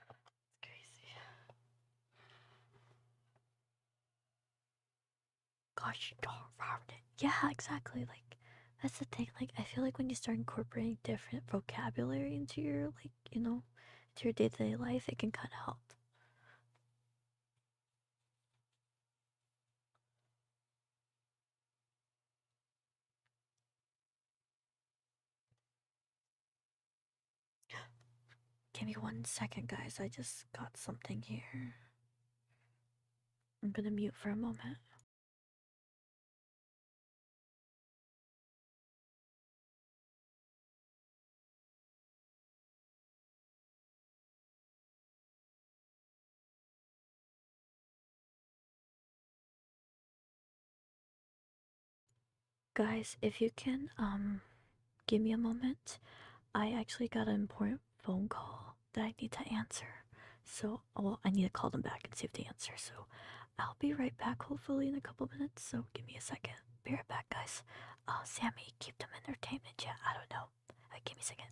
It's crazy. Yeah, exactly. Like that's the thing. Like I feel like when you start incorporating different vocabulary into your into your day-to-day life, it can kind of help. Give me 1 second, guys. I just got something here. I'm gonna mute for a moment. Guys, if you can give me a moment. I actually got an important phone call that I need to answer. So, well, I need to call them back and see if they answer. So, I'll be right back, hopefully, in a couple minutes. So, give me a second. Be right back, guys. Sammy, keep them entertainment. Yeah, I don't know. Give me a second.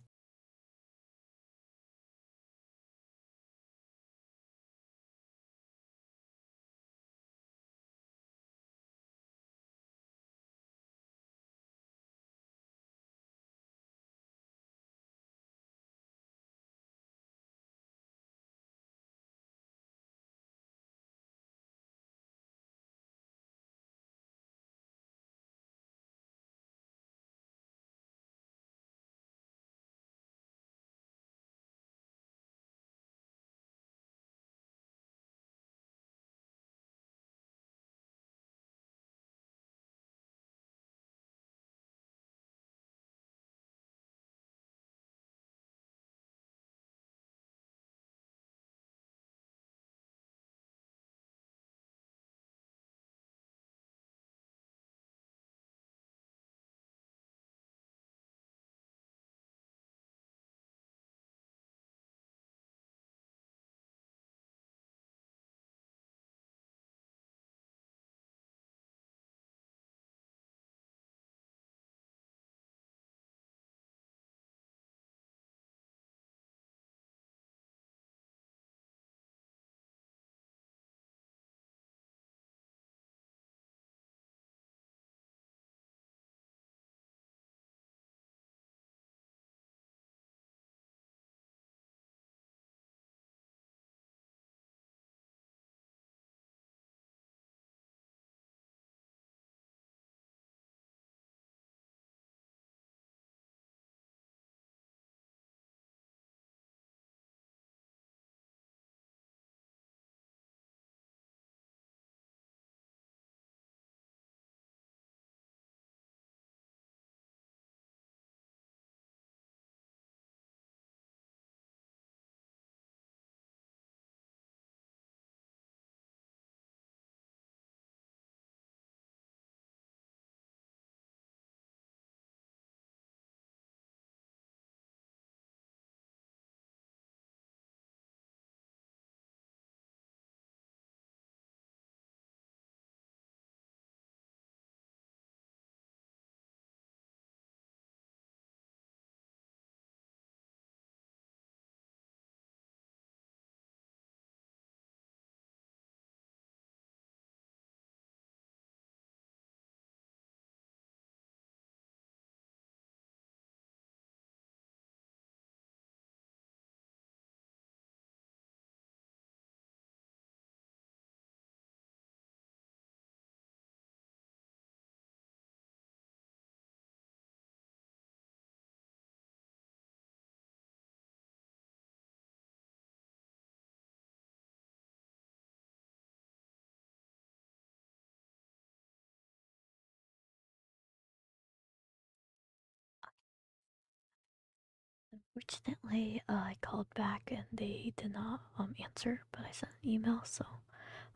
Unfortunately, I called back and they did not answer, but I sent an email, so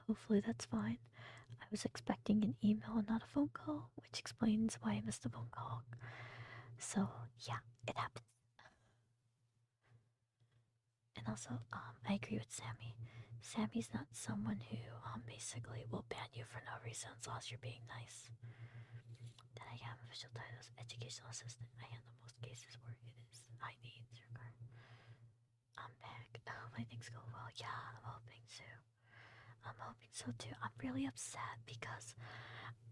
hopefully that's fine. I was expecting an email and not a phone call, which explains why I missed the phone call. So, yeah, it happens. And also, I agree with Sammy. Sammy's not someone who basically will ban you for no reason as long as you're being nice. Then I have official titles, educational assistant. I handle most cases where it is high needs regard. I'm back. I hope my things go well. Yeah, I'm hoping so. I'm hoping so too. I'm really upset because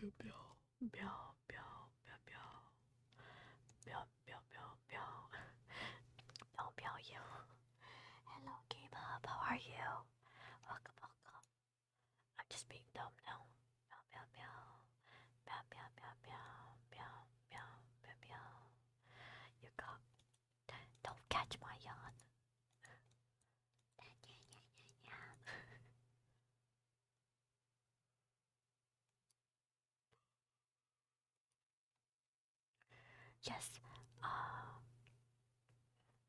Meow, meow, meow, meow, meow, meow, meow, meow. Meow, meow, you. Hello, Game Hub. How are you? Welcome, welcome. I'm just being dumb now. Meow, meow, meow. Meow, meow, meow, meow, meow, meow, meow, meow. You got. Don't catch my yawn. Yes.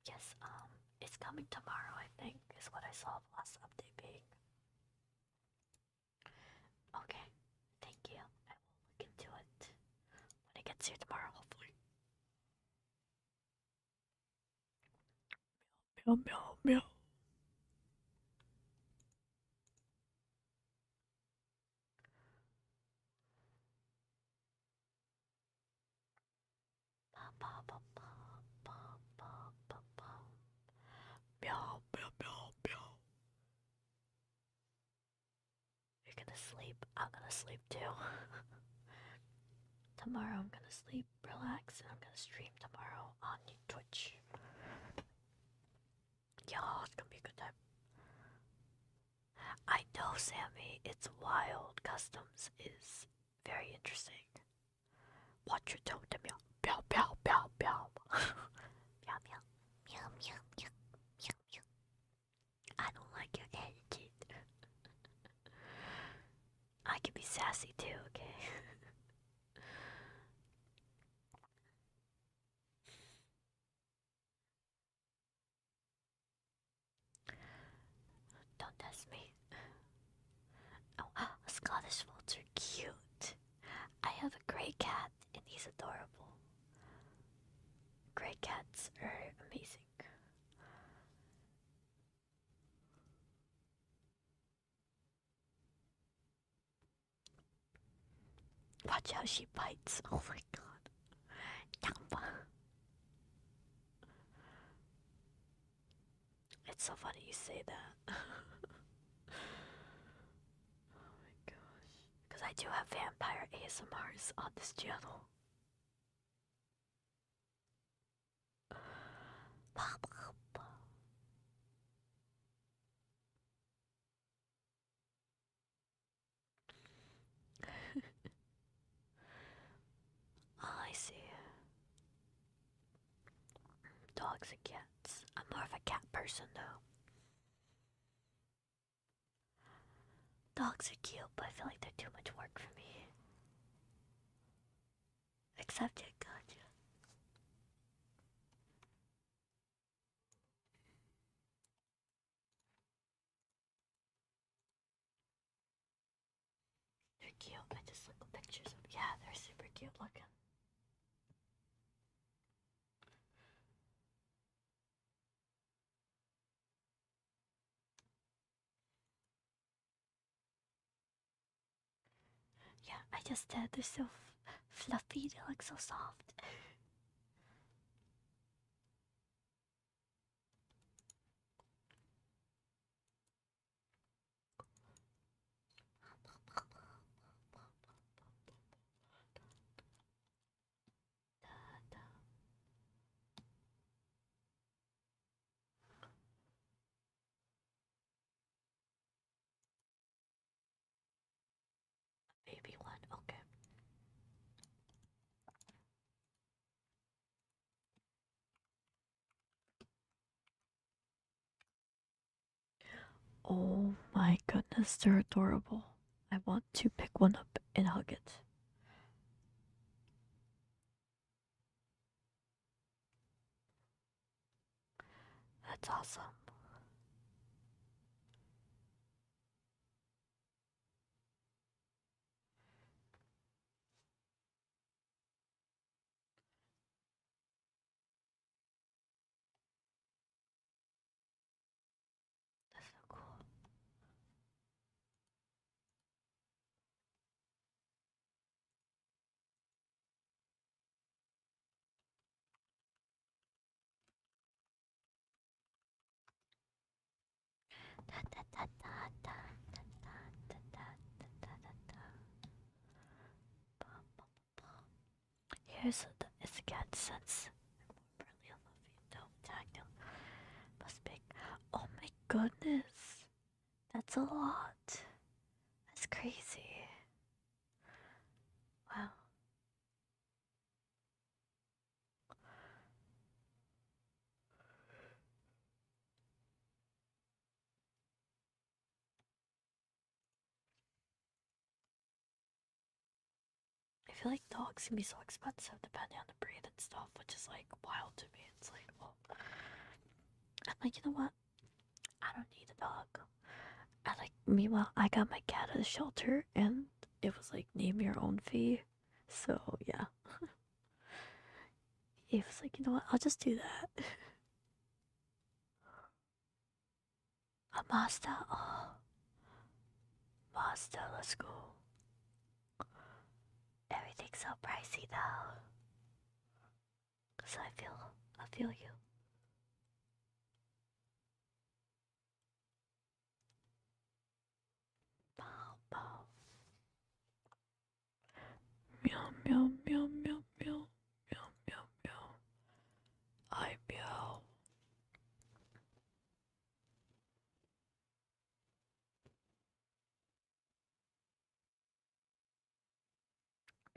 Yes. It's coming tomorrow. I think is what I saw the last update being. Okay. Thank you. I will look into it when it gets here tomorrow. Hopefully. Meow, meow, meow. Meow, meow, meow, meow. You're gonna sleep. I'm gonna sleep too. Tomorrow I'm gonna sleep, relax, and I'm gonna stream tomorrow on Twitch. Yeah, it's gonna be a good time. I know, Sammy. It's wild. Customs is very interesting. Watch your tone to meow, meow, meow, meow, meow. Meow, meow, meow, meow, meow, meow, meow. I don't like your attitude. I can be sassy too, okay? Don't test me. Oh, Scottish Folds are cute. I have a gray cat and he's adorable. Gray cats are amazing. Watch how she bites. Oh my god. Yum. It's so funny you say that. Oh my gosh. Because I do have vampire ASMRs on this channel. Oh, I see. Dogs and cats. I'm more of a cat person though. Dogs are cute, but I feel like they're too much work for me. Except it, gotcha. They're cute. I just look at pictures of. Yeah, they're super cute looking. Yeah, I just did. They're so fluffy. They look so soft. Baby one. Okay. Oh my goodness, they're adorable. I want to pick one up and hug it. That's awesome. That's so cool. Here's it's again since really fluffy. No, tactile. Must be. Oh my goodness. That's a lot. That's crazy. Wow. I feel like dogs can be so expensive depending on the breed and stuff, which is like wild to me. It's like, oh, I'm like, you know what? I don't need a dog. I like, meanwhile, I got my cat at a shelter and it was like name your own fee. So yeah, it was like, you know what? I'll just do that. A Mazda, oh, Mazda, let's go. Everything's so pricey now. So I feel you. Bow, bow. Meow, meow, meow, meow, meow, meow, meow, meow. I meow.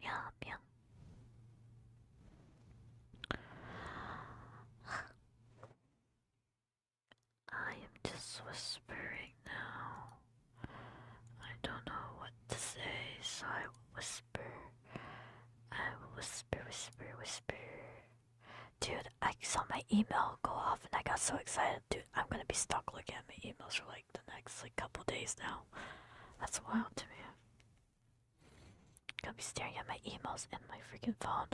Meow, meow. I am just whispering now. I don't know what to say, so I will whisper. I will whisper, whisper, whisper. Dude, I saw my email go off and I got so excited. Dude, I'm gonna be stuck looking at my emails for like the next like couple days now. That's wild to me. I'm gonna be staring at my emails in my freaking phone.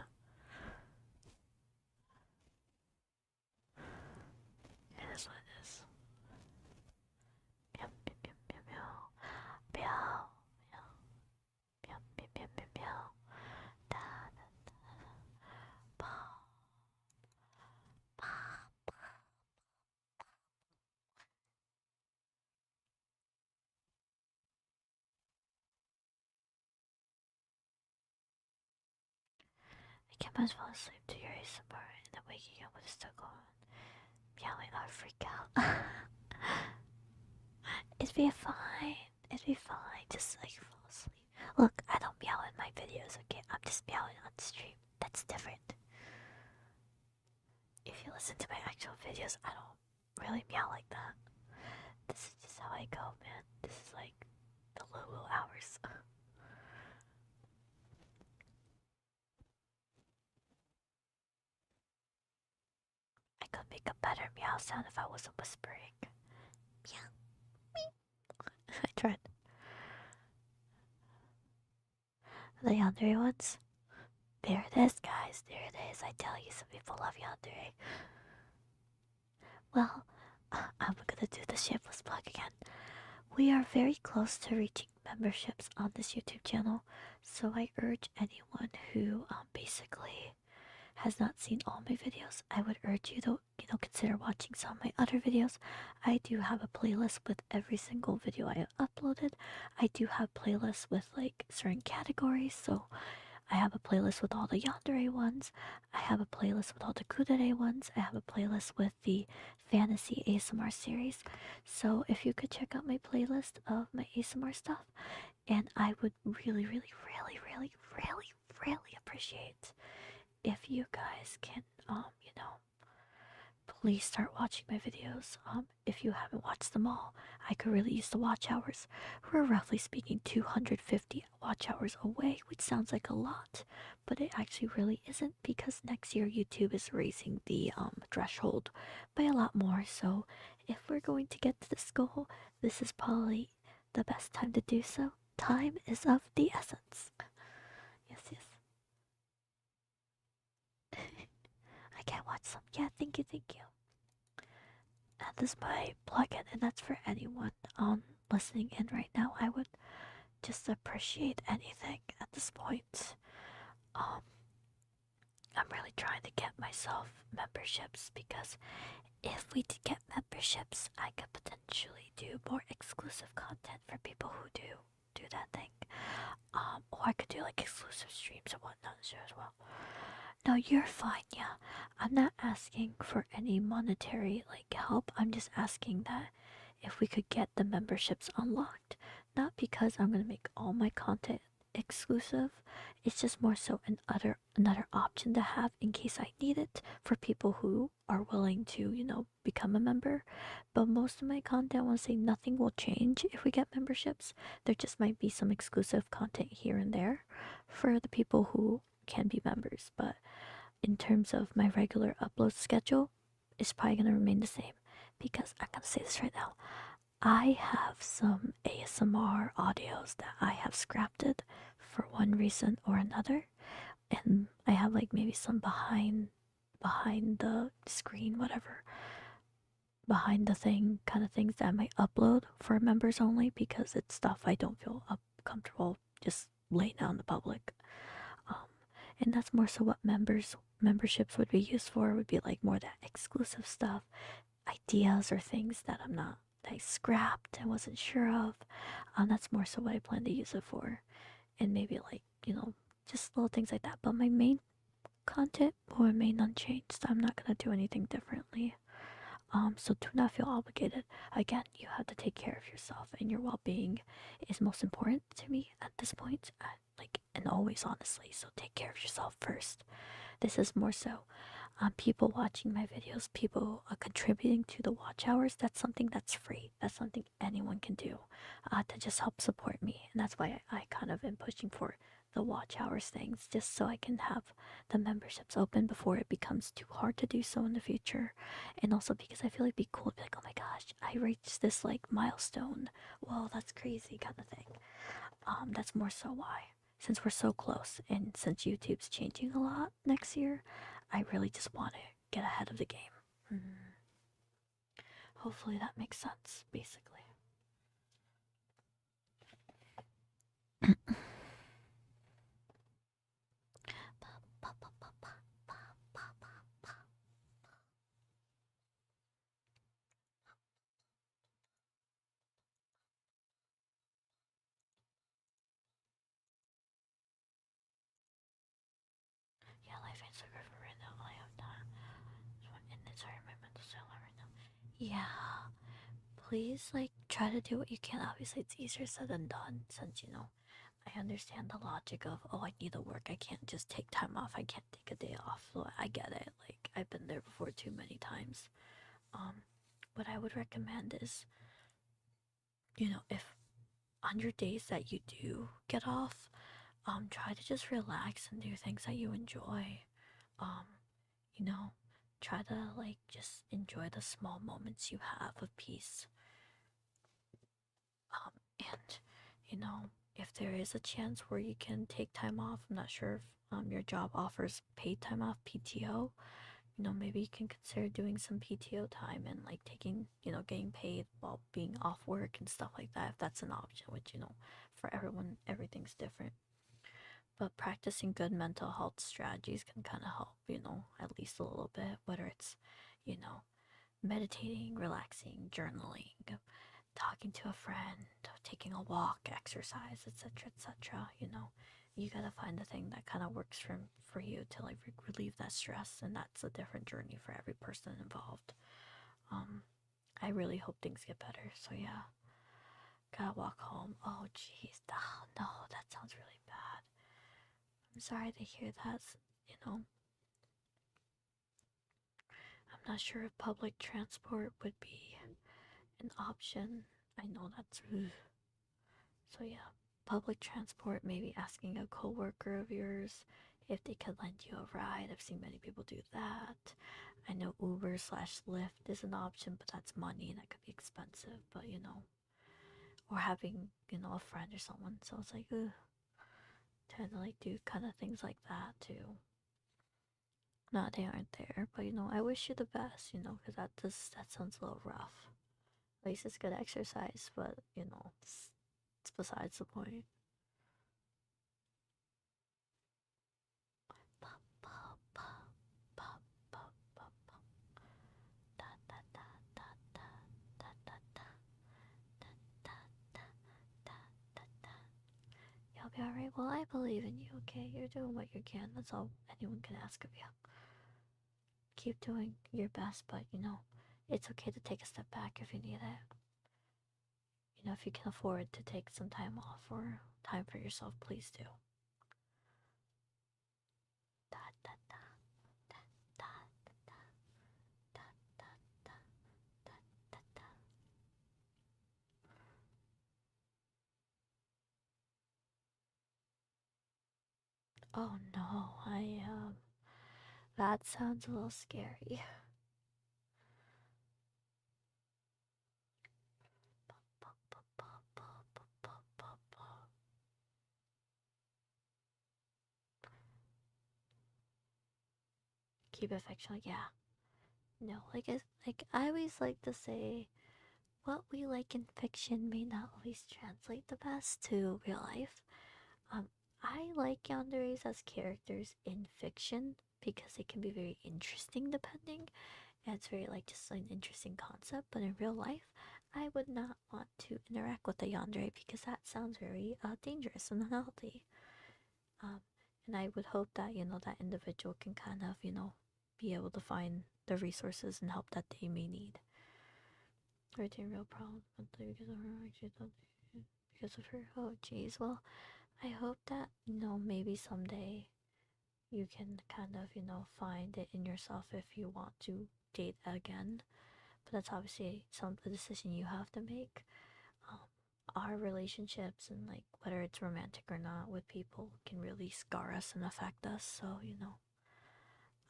It is what it is. Meow, meow, meow, meow, meow. Meow, meow, meow, meow, meow, meow. Da, da, da. Pow, pow. I can't much fall asleep to your ASMR and then waking up with a still going. Meowing, I freak out. It'd be fine. It'd be fine. Just like fall asleep. Look, I don't meow in my videos, okay? I'm just meowing on stream. That's different. If you listen to my actual videos, I don't really meow like that. This is just how I go, man. This is like the Lulu hours. I could make a better meow sound if I wasn't whispering. Meow. I tried. The yandere ones. There it is, guys. There it is. I tell you, some people love yandere. Well, I'm gonna do the shameless plug again. We are very close to reaching memberships on this YouTube channel, so I urge anyone who basically has not seen all my videos, I would urge you to, consider watching some of my other videos. I do have a playlist with every single video I have uploaded. I do have playlists with like certain categories, so I have a playlist with all the yandere ones. I have a playlist with all the kudere ones. I have a playlist with the fantasy ASMR series. So if you could check out my playlist of my ASMR stuff, and I would really, really, really, really, really, really appreciate if you guys can, please start watching my videos. If you haven't watched them all, I could really use the watch hours. We're roughly speaking 250 watch hours away, which sounds like a lot, but it actually really isn't because next year YouTube is raising the threshold by a lot more. So if we're going to get to this goal, this is probably the best time to do so. Time is of the essence. Yes, yes. I can't watch some. Yeah, thank you, thank you. That is my plugin, and that's for anyone listening in right now. I would just appreciate anything at this point. Um, I'm really trying to get myself memberships because if we did get memberships, I could potentially do more exclusive content for people who do that thing. Or I could do like exclusive streams and whatnot as well. No, you're fine. Yeah, I'm not asking for any monetary like help. I'm just asking that if we could get the memberships unlocked. Not because I'm gonna make all my content exclusive. It's just more so another option to have in case I need it for people who are willing to, become a member. But most of my content, I want to say nothing will change if we get memberships. There just might be some exclusive content here and there for the people who can be members. But in terms of my regular upload schedule, it's probably gonna remain the same because I'm gonna say this right now. I have some ASMR audios that I have scrapped for one reason or another, and I have like maybe some behind the screen, whatever, behind the thing kind of things that I might upload for members only because it's stuff I don't feel comfortable just laying out in the public. Um, and that's more so what memberships would be used for. Would be like more that exclusive stuff, ideas or things that that I scrapped and wasn't sure of. That's more so what I plan to use it for, and maybe like just little things like that. But my main content will remain unchanged. I'm not gonna do anything differently. So do not feel obligated. Again, you have to take care of yourself, and your well-being is most important to me at this point. Like, and always, honestly. So take care of yourself first. This is more so people watching my videos, people contributing to the watch hours. That's something that's free. That's something anyone can do to just help support me. And that's why I kind of am pushing for the watch hours things, just so I can have the memberships open before it becomes too hard to do so in the future. And also because I feel like it'd be cool to be like, oh my gosh, I reached this like milestone. Whoa, that's crazy kind of thing. That's more so why. Since we're so close and since YouTube's changing a lot next year, I really just want to get ahead of the game. Mm. Hopefully that makes sense, basically. Yeah, life ain't so good for right now. I have time. And it's hard my mental state right now. Yeah. Please, like, try to do what you can. Obviously, it's easier said than done since, I understand the logic of, oh, I need to work. I can't just take time off. I can't take a day off. So I get it. Like, I've been there before too many times. Um, what I would recommend is, if on your days that you do get off, try to just relax and do things that you enjoy. Um, you know, try to like just enjoy the small moments you have of peace. And if there is a chance where you can take time off, I'm not sure if your job offers paid time off, PTO. Maybe you can consider doing some PTO time and like taking, getting paid while being off work and stuff like that, if that's an option, which, for everyone, everything's different. But practicing good mental health strategies can kind of help, at least a little bit, whether it's, you know, meditating, relaxing, journaling, talking to a friend, taking a walk, exercise, etc., etc. You gotta find the thing that kind of works for you to like relieve that stress, and that's a different journey for every person involved. Um, I really hope things get better. So yeah, gotta walk home. Oh jeez, oh, no, that sounds really bad. I'm sorry to hear that. You know, I'm not sure if public transport would be an option. I know that's so yeah, public transport, maybe asking a coworker of yours if they could lend you a ride. I've seen many people do that. I know Uber slash Lyft is an option, but that's money and that could be expensive. But or having a friend or someone. So it's like, ugh, trying to like do kind of things like that too. Not they aren't there, but I wish you the best. Because that sounds a little rough. At least it's good exercise, but it's besides the point. Y'all be alright. Well, I believe in you, okay? You're doing what you can. That's all anyone can ask of you. Keep doing your best, but it's okay to take a step back if you need it. If you can afford to take some time off or time for yourself, please do. Da, da, da, da, da, da, da, da, da, da, da, da. Oh no, that sounds a little scary. Keep it fictional, yeah. No, I always like to say, what we like in fiction may not always translate the best to real life. Um, I like yanderes as characters in fiction because they can be very interesting depending. And it's very like just an interesting concept, but in real life, I would not want to interact with a yandere because that sounds very dangerous and unhealthy. Um, and I would hope that that individual can kind of be able to find the resources and help that they may need. Hurricane real problems monthly because of her actually because of her. Oh jeez. Well, I hope that maybe someday you can kind of find it in yourself if you want to date again. But that's obviously a decision you have to make. Um, our relationships and like whether it's romantic or not with people can really scar us and affect us. So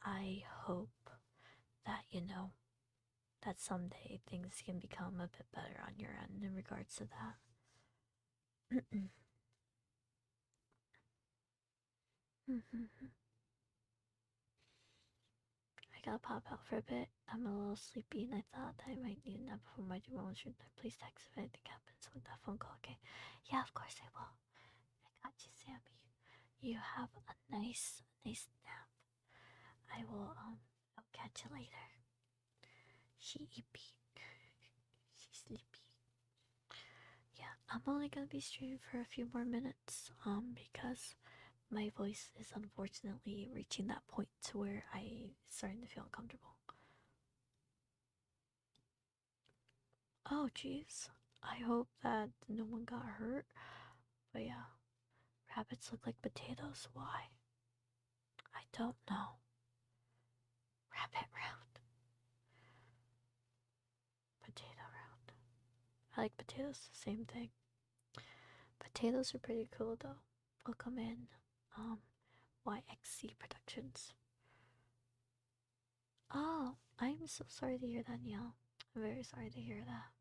I hope that that someday things can become a bit better on your end in regards to that. I gotta pop out for a bit. I'm a little sleepy and I thought I might need a nap before my tomorrow should please text if anything happens with that phone call, okay? Yeah, of course I will. I got you, Sammy. You have a nice nap. I'll catch you later. Sheepy. She's sleepy. Yeah, I'm only gonna be streaming for a few more minutes, because my voice is unfortunately reaching that point to where I starting to feel uncomfortable. Oh jeez. I hope that no one got hurt. But yeah, rabbits look like potatoes. Why? I don't know. Rabbit round. Potato round. I like potatoes, the same thing. Potatoes are pretty cool though. Welcome in. Um, YXC Productions. Oh, I'm so sorry to hear that, Neil. I'm very sorry to hear that.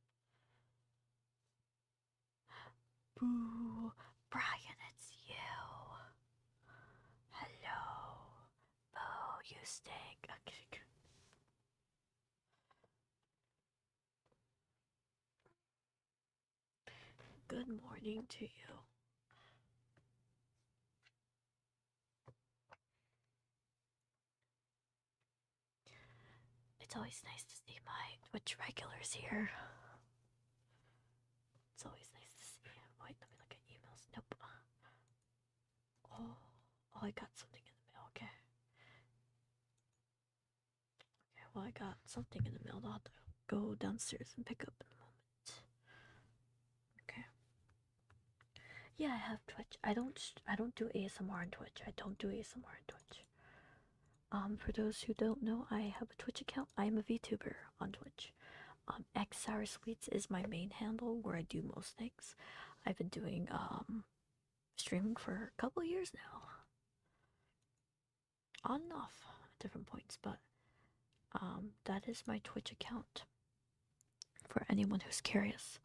Boo, Brian, it's you. Hello. Boo, you stink. Okay. Good morning to you. It's always nice to see my Twitch regulars here. It's always nice to see. Wait, let me look at emails. Nope. Oh, I got something in the mail. Okay. Okay, well, I got something in the mail. I'll have to go downstairs and pick up in a moment. Okay. Yeah, I have Twitch. I don't do ASMR on Twitch. I don't do ASMR on Twitch. For those who don't know, I have a Twitch account. I am a VTuber on Twitch. X Sour Sweets is my main handle where I do most things. I've been doing streaming for a couple years now, on and off at different points, but that is my Twitch account for anyone who's curious.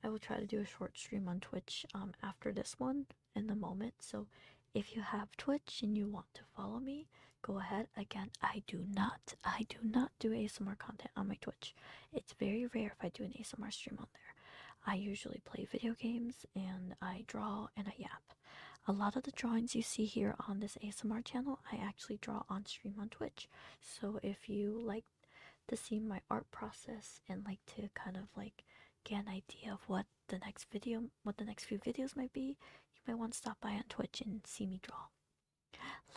I will try to do a short stream on Twitch after this one in the moment. So if you have Twitch and you want to follow me, go ahead. Again, I do not do ASMR content on my Twitch. It's very rare if I do an ASMR stream on there. I usually play video games and I draw and I yap. A lot of the drawings you see here on this ASMR channel, I actually draw on stream on Twitch. So if you like to see my art process and like to kind of like get an idea of what the next few videos might be, you You might want to stop by on Twitch and see me draw.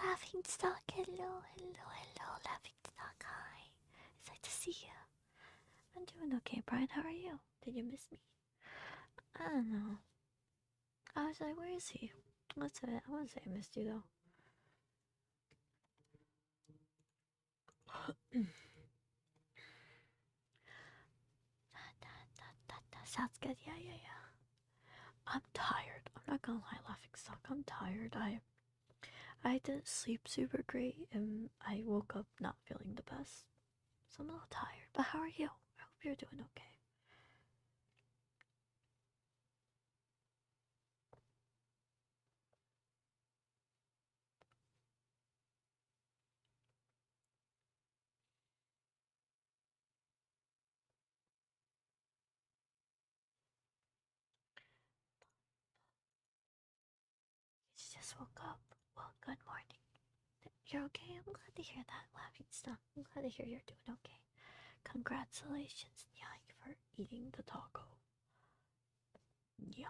Laughing Stock, hello, hello, hello, Laughing Stock, hi. It's nice to see you. I'm doing okay, Brian. How are you? Did you miss me? I don't know. I was like, where is he? Let's say I wouldn't say I missed you though. Sounds good. Yeah, yeah, yeah. I'm tired. I'm not gonna lie, Laughing Stock. I'm tired. I didn't sleep super great, and I woke up not feeling the best. So I'm a little tired. But how are you? I hope you're doing okay. You just woke up. Well, good morning. You're okay? I'm glad to hear that, Laughing Stock. I'm glad to hear you're doing okay. Congratulations, Nyai, for eating the taco. Yeah.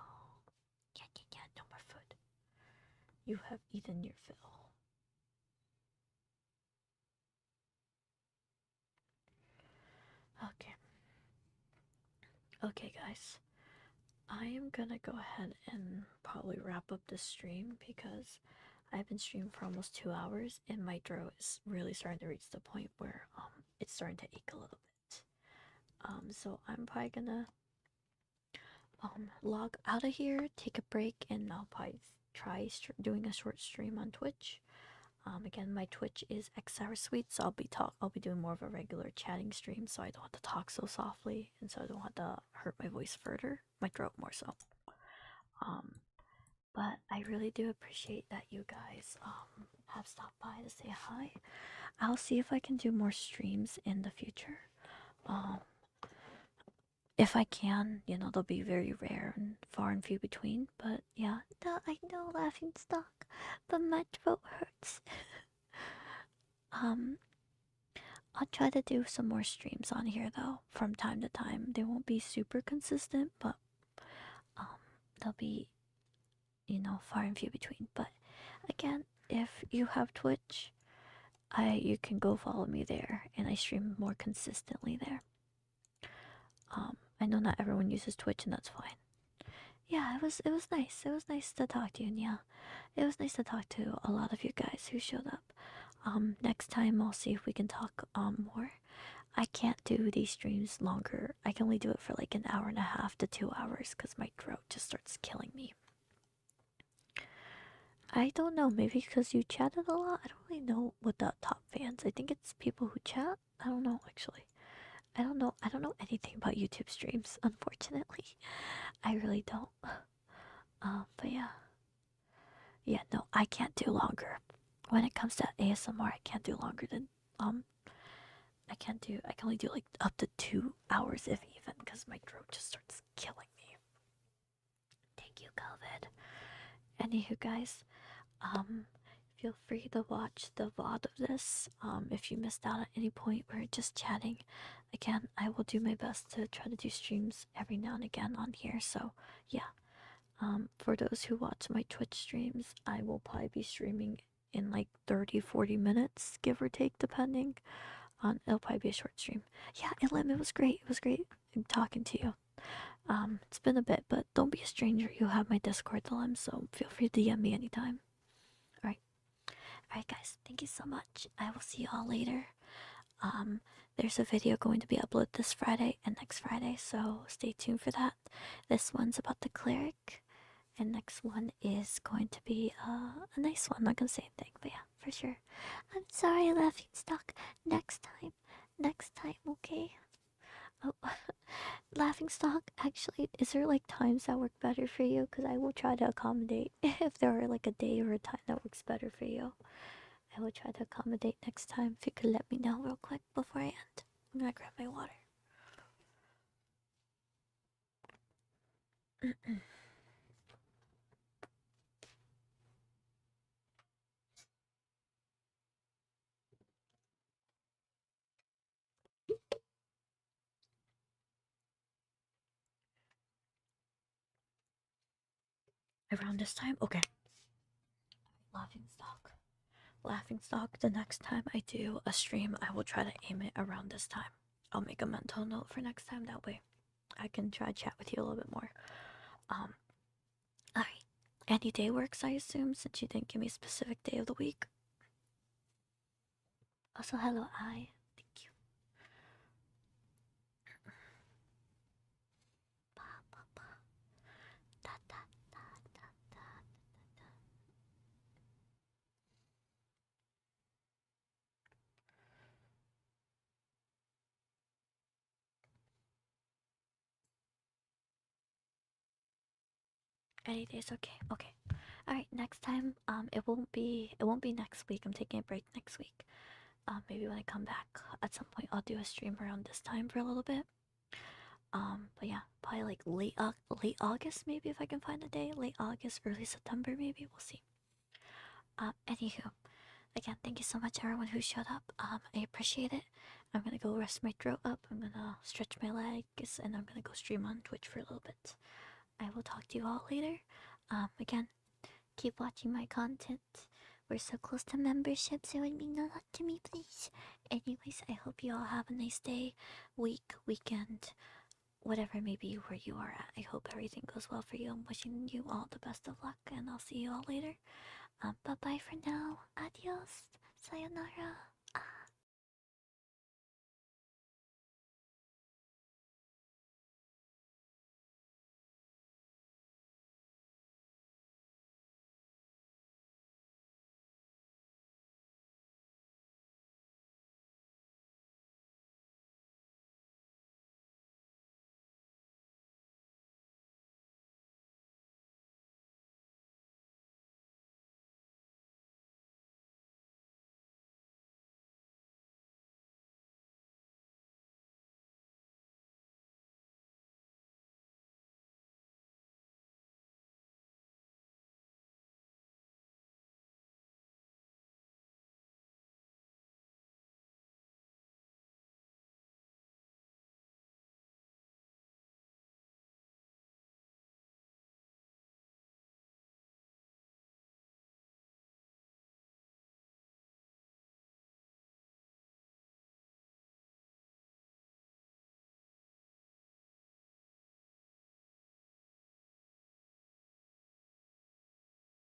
Yeah, yeah, yeah. No more food. You have eaten your fill. Okay. Okay, guys. I am gonna go ahead and probably wrap up this stream because I've been streaming for almost 2 hours and my throat is really starting to reach the point where it's starting to ache a little bit. So I'm probably gonna log out of here, take a break, and I'll probably try doing a short stream on Twitch. Again, my Twitch is XSourSweet, so I'll be doing more of a regular chatting stream, so I don't have to talk so softly, and so I don't have to hurt my voice further, my throat more so. Um, but I really do appreciate that you guys have stopped by to say hi. I'll see if I can do more streams in the future. Um, if I can, they'll be very rare and far and few between. But yeah, I know, Laughing Stock, but my throat hurts. um, I'll try to do some more streams on here though, from time to time. They won't be super consistent, but um, they'll be, far and few between. But again, if you have Twitch, you can go follow me there, and I stream more consistently there. I know not everyone uses Twitch, and that's fine. Yeah, it was nice. It was nice to talk to you, and yeah, it was nice to talk to a lot of you guys who showed up. Next time I'll see if we can talk more. I can't do these streams longer. I can only do it for like an hour and a half to 2 hours because my throat just starts killing me. I don't know, maybe because you chatted a lot. I don't really know what the top fans. I think it's people who chat. I don't know actually. I don't know. I don't know anything about YouTube streams, unfortunately. I really don't. But yeah. Yeah, no, I can't do longer. When it comes to ASMR, I can't do longer than I can only do like up to 2 hours if even, because my throat just starts killing me. Thank you, COVID. Anywho, guys, feel free to watch the VOD of this. If you missed out at any point, we're just chatting. Again, I will do my best to try to do streams every now and again on here. So yeah. For those who watch my Twitch streams, I will probably be streaming in like 30-40 minutes, give or take, depending on. It'll probably be a short stream. Yeah, Elim, it was great. It was great talking to you. It's been a bit, but don't be a stranger. You have my Discord, Elim, so feel free to DM me anytime. Alright. Alright, guys. Thank you so much. I will see you all later. There's a video going to be uploaded this Friday and next Friday, so stay tuned for that. This one's about the cleric. And next one is going to be a nice one. I'm not gonna say anything, but yeah, for sure. I'm sorry, Laughing Stock. Next time. Next time, okay? Oh, Laughing Stock, actually, is there like times that work better for you? Because I will try to accommodate if there are like a day or a time that works better for you. I will try to accommodate next time. If you could let me know real quick before I end. I'm gonna grab my water. Around this time? Okay. Laughing stock. Laughing stock. The next time I do a stream, I will try to aim it around this time. I'll make a mental note for next time. That way, I can try to chat with you a little bit more. Um. Alright. Any day works, I assume, since you didn't give me a specific day of the week. Also, hello, I. Thank you. Any day's okay. Okay. Alright, next time, it won't be next week. I'm taking a break next week. Maybe when I come back at some point, I'll do a stream around this time for a little bit. But yeah, probably like late August, maybe if I can find a day. Late August, early September, maybe. We'll see. Anywho, again, thank you so much, everyone who showed up. I appreciate it. I'm gonna go rest my throat up. I'm gonna stretch my legs, and I'm gonna go stream on Twitch for a little bit. I will talk to you all later. Again, keep watching my content. We're so close to membership, so it would mean a lot to me, please. Anyways, I hope you all have a nice day, week, weekend, whatever may be where you are at. I hope everything goes well for you. I'm wishing you all the best of luck, and I'll see you all later. Bye bye for now. Adios. Sayonara.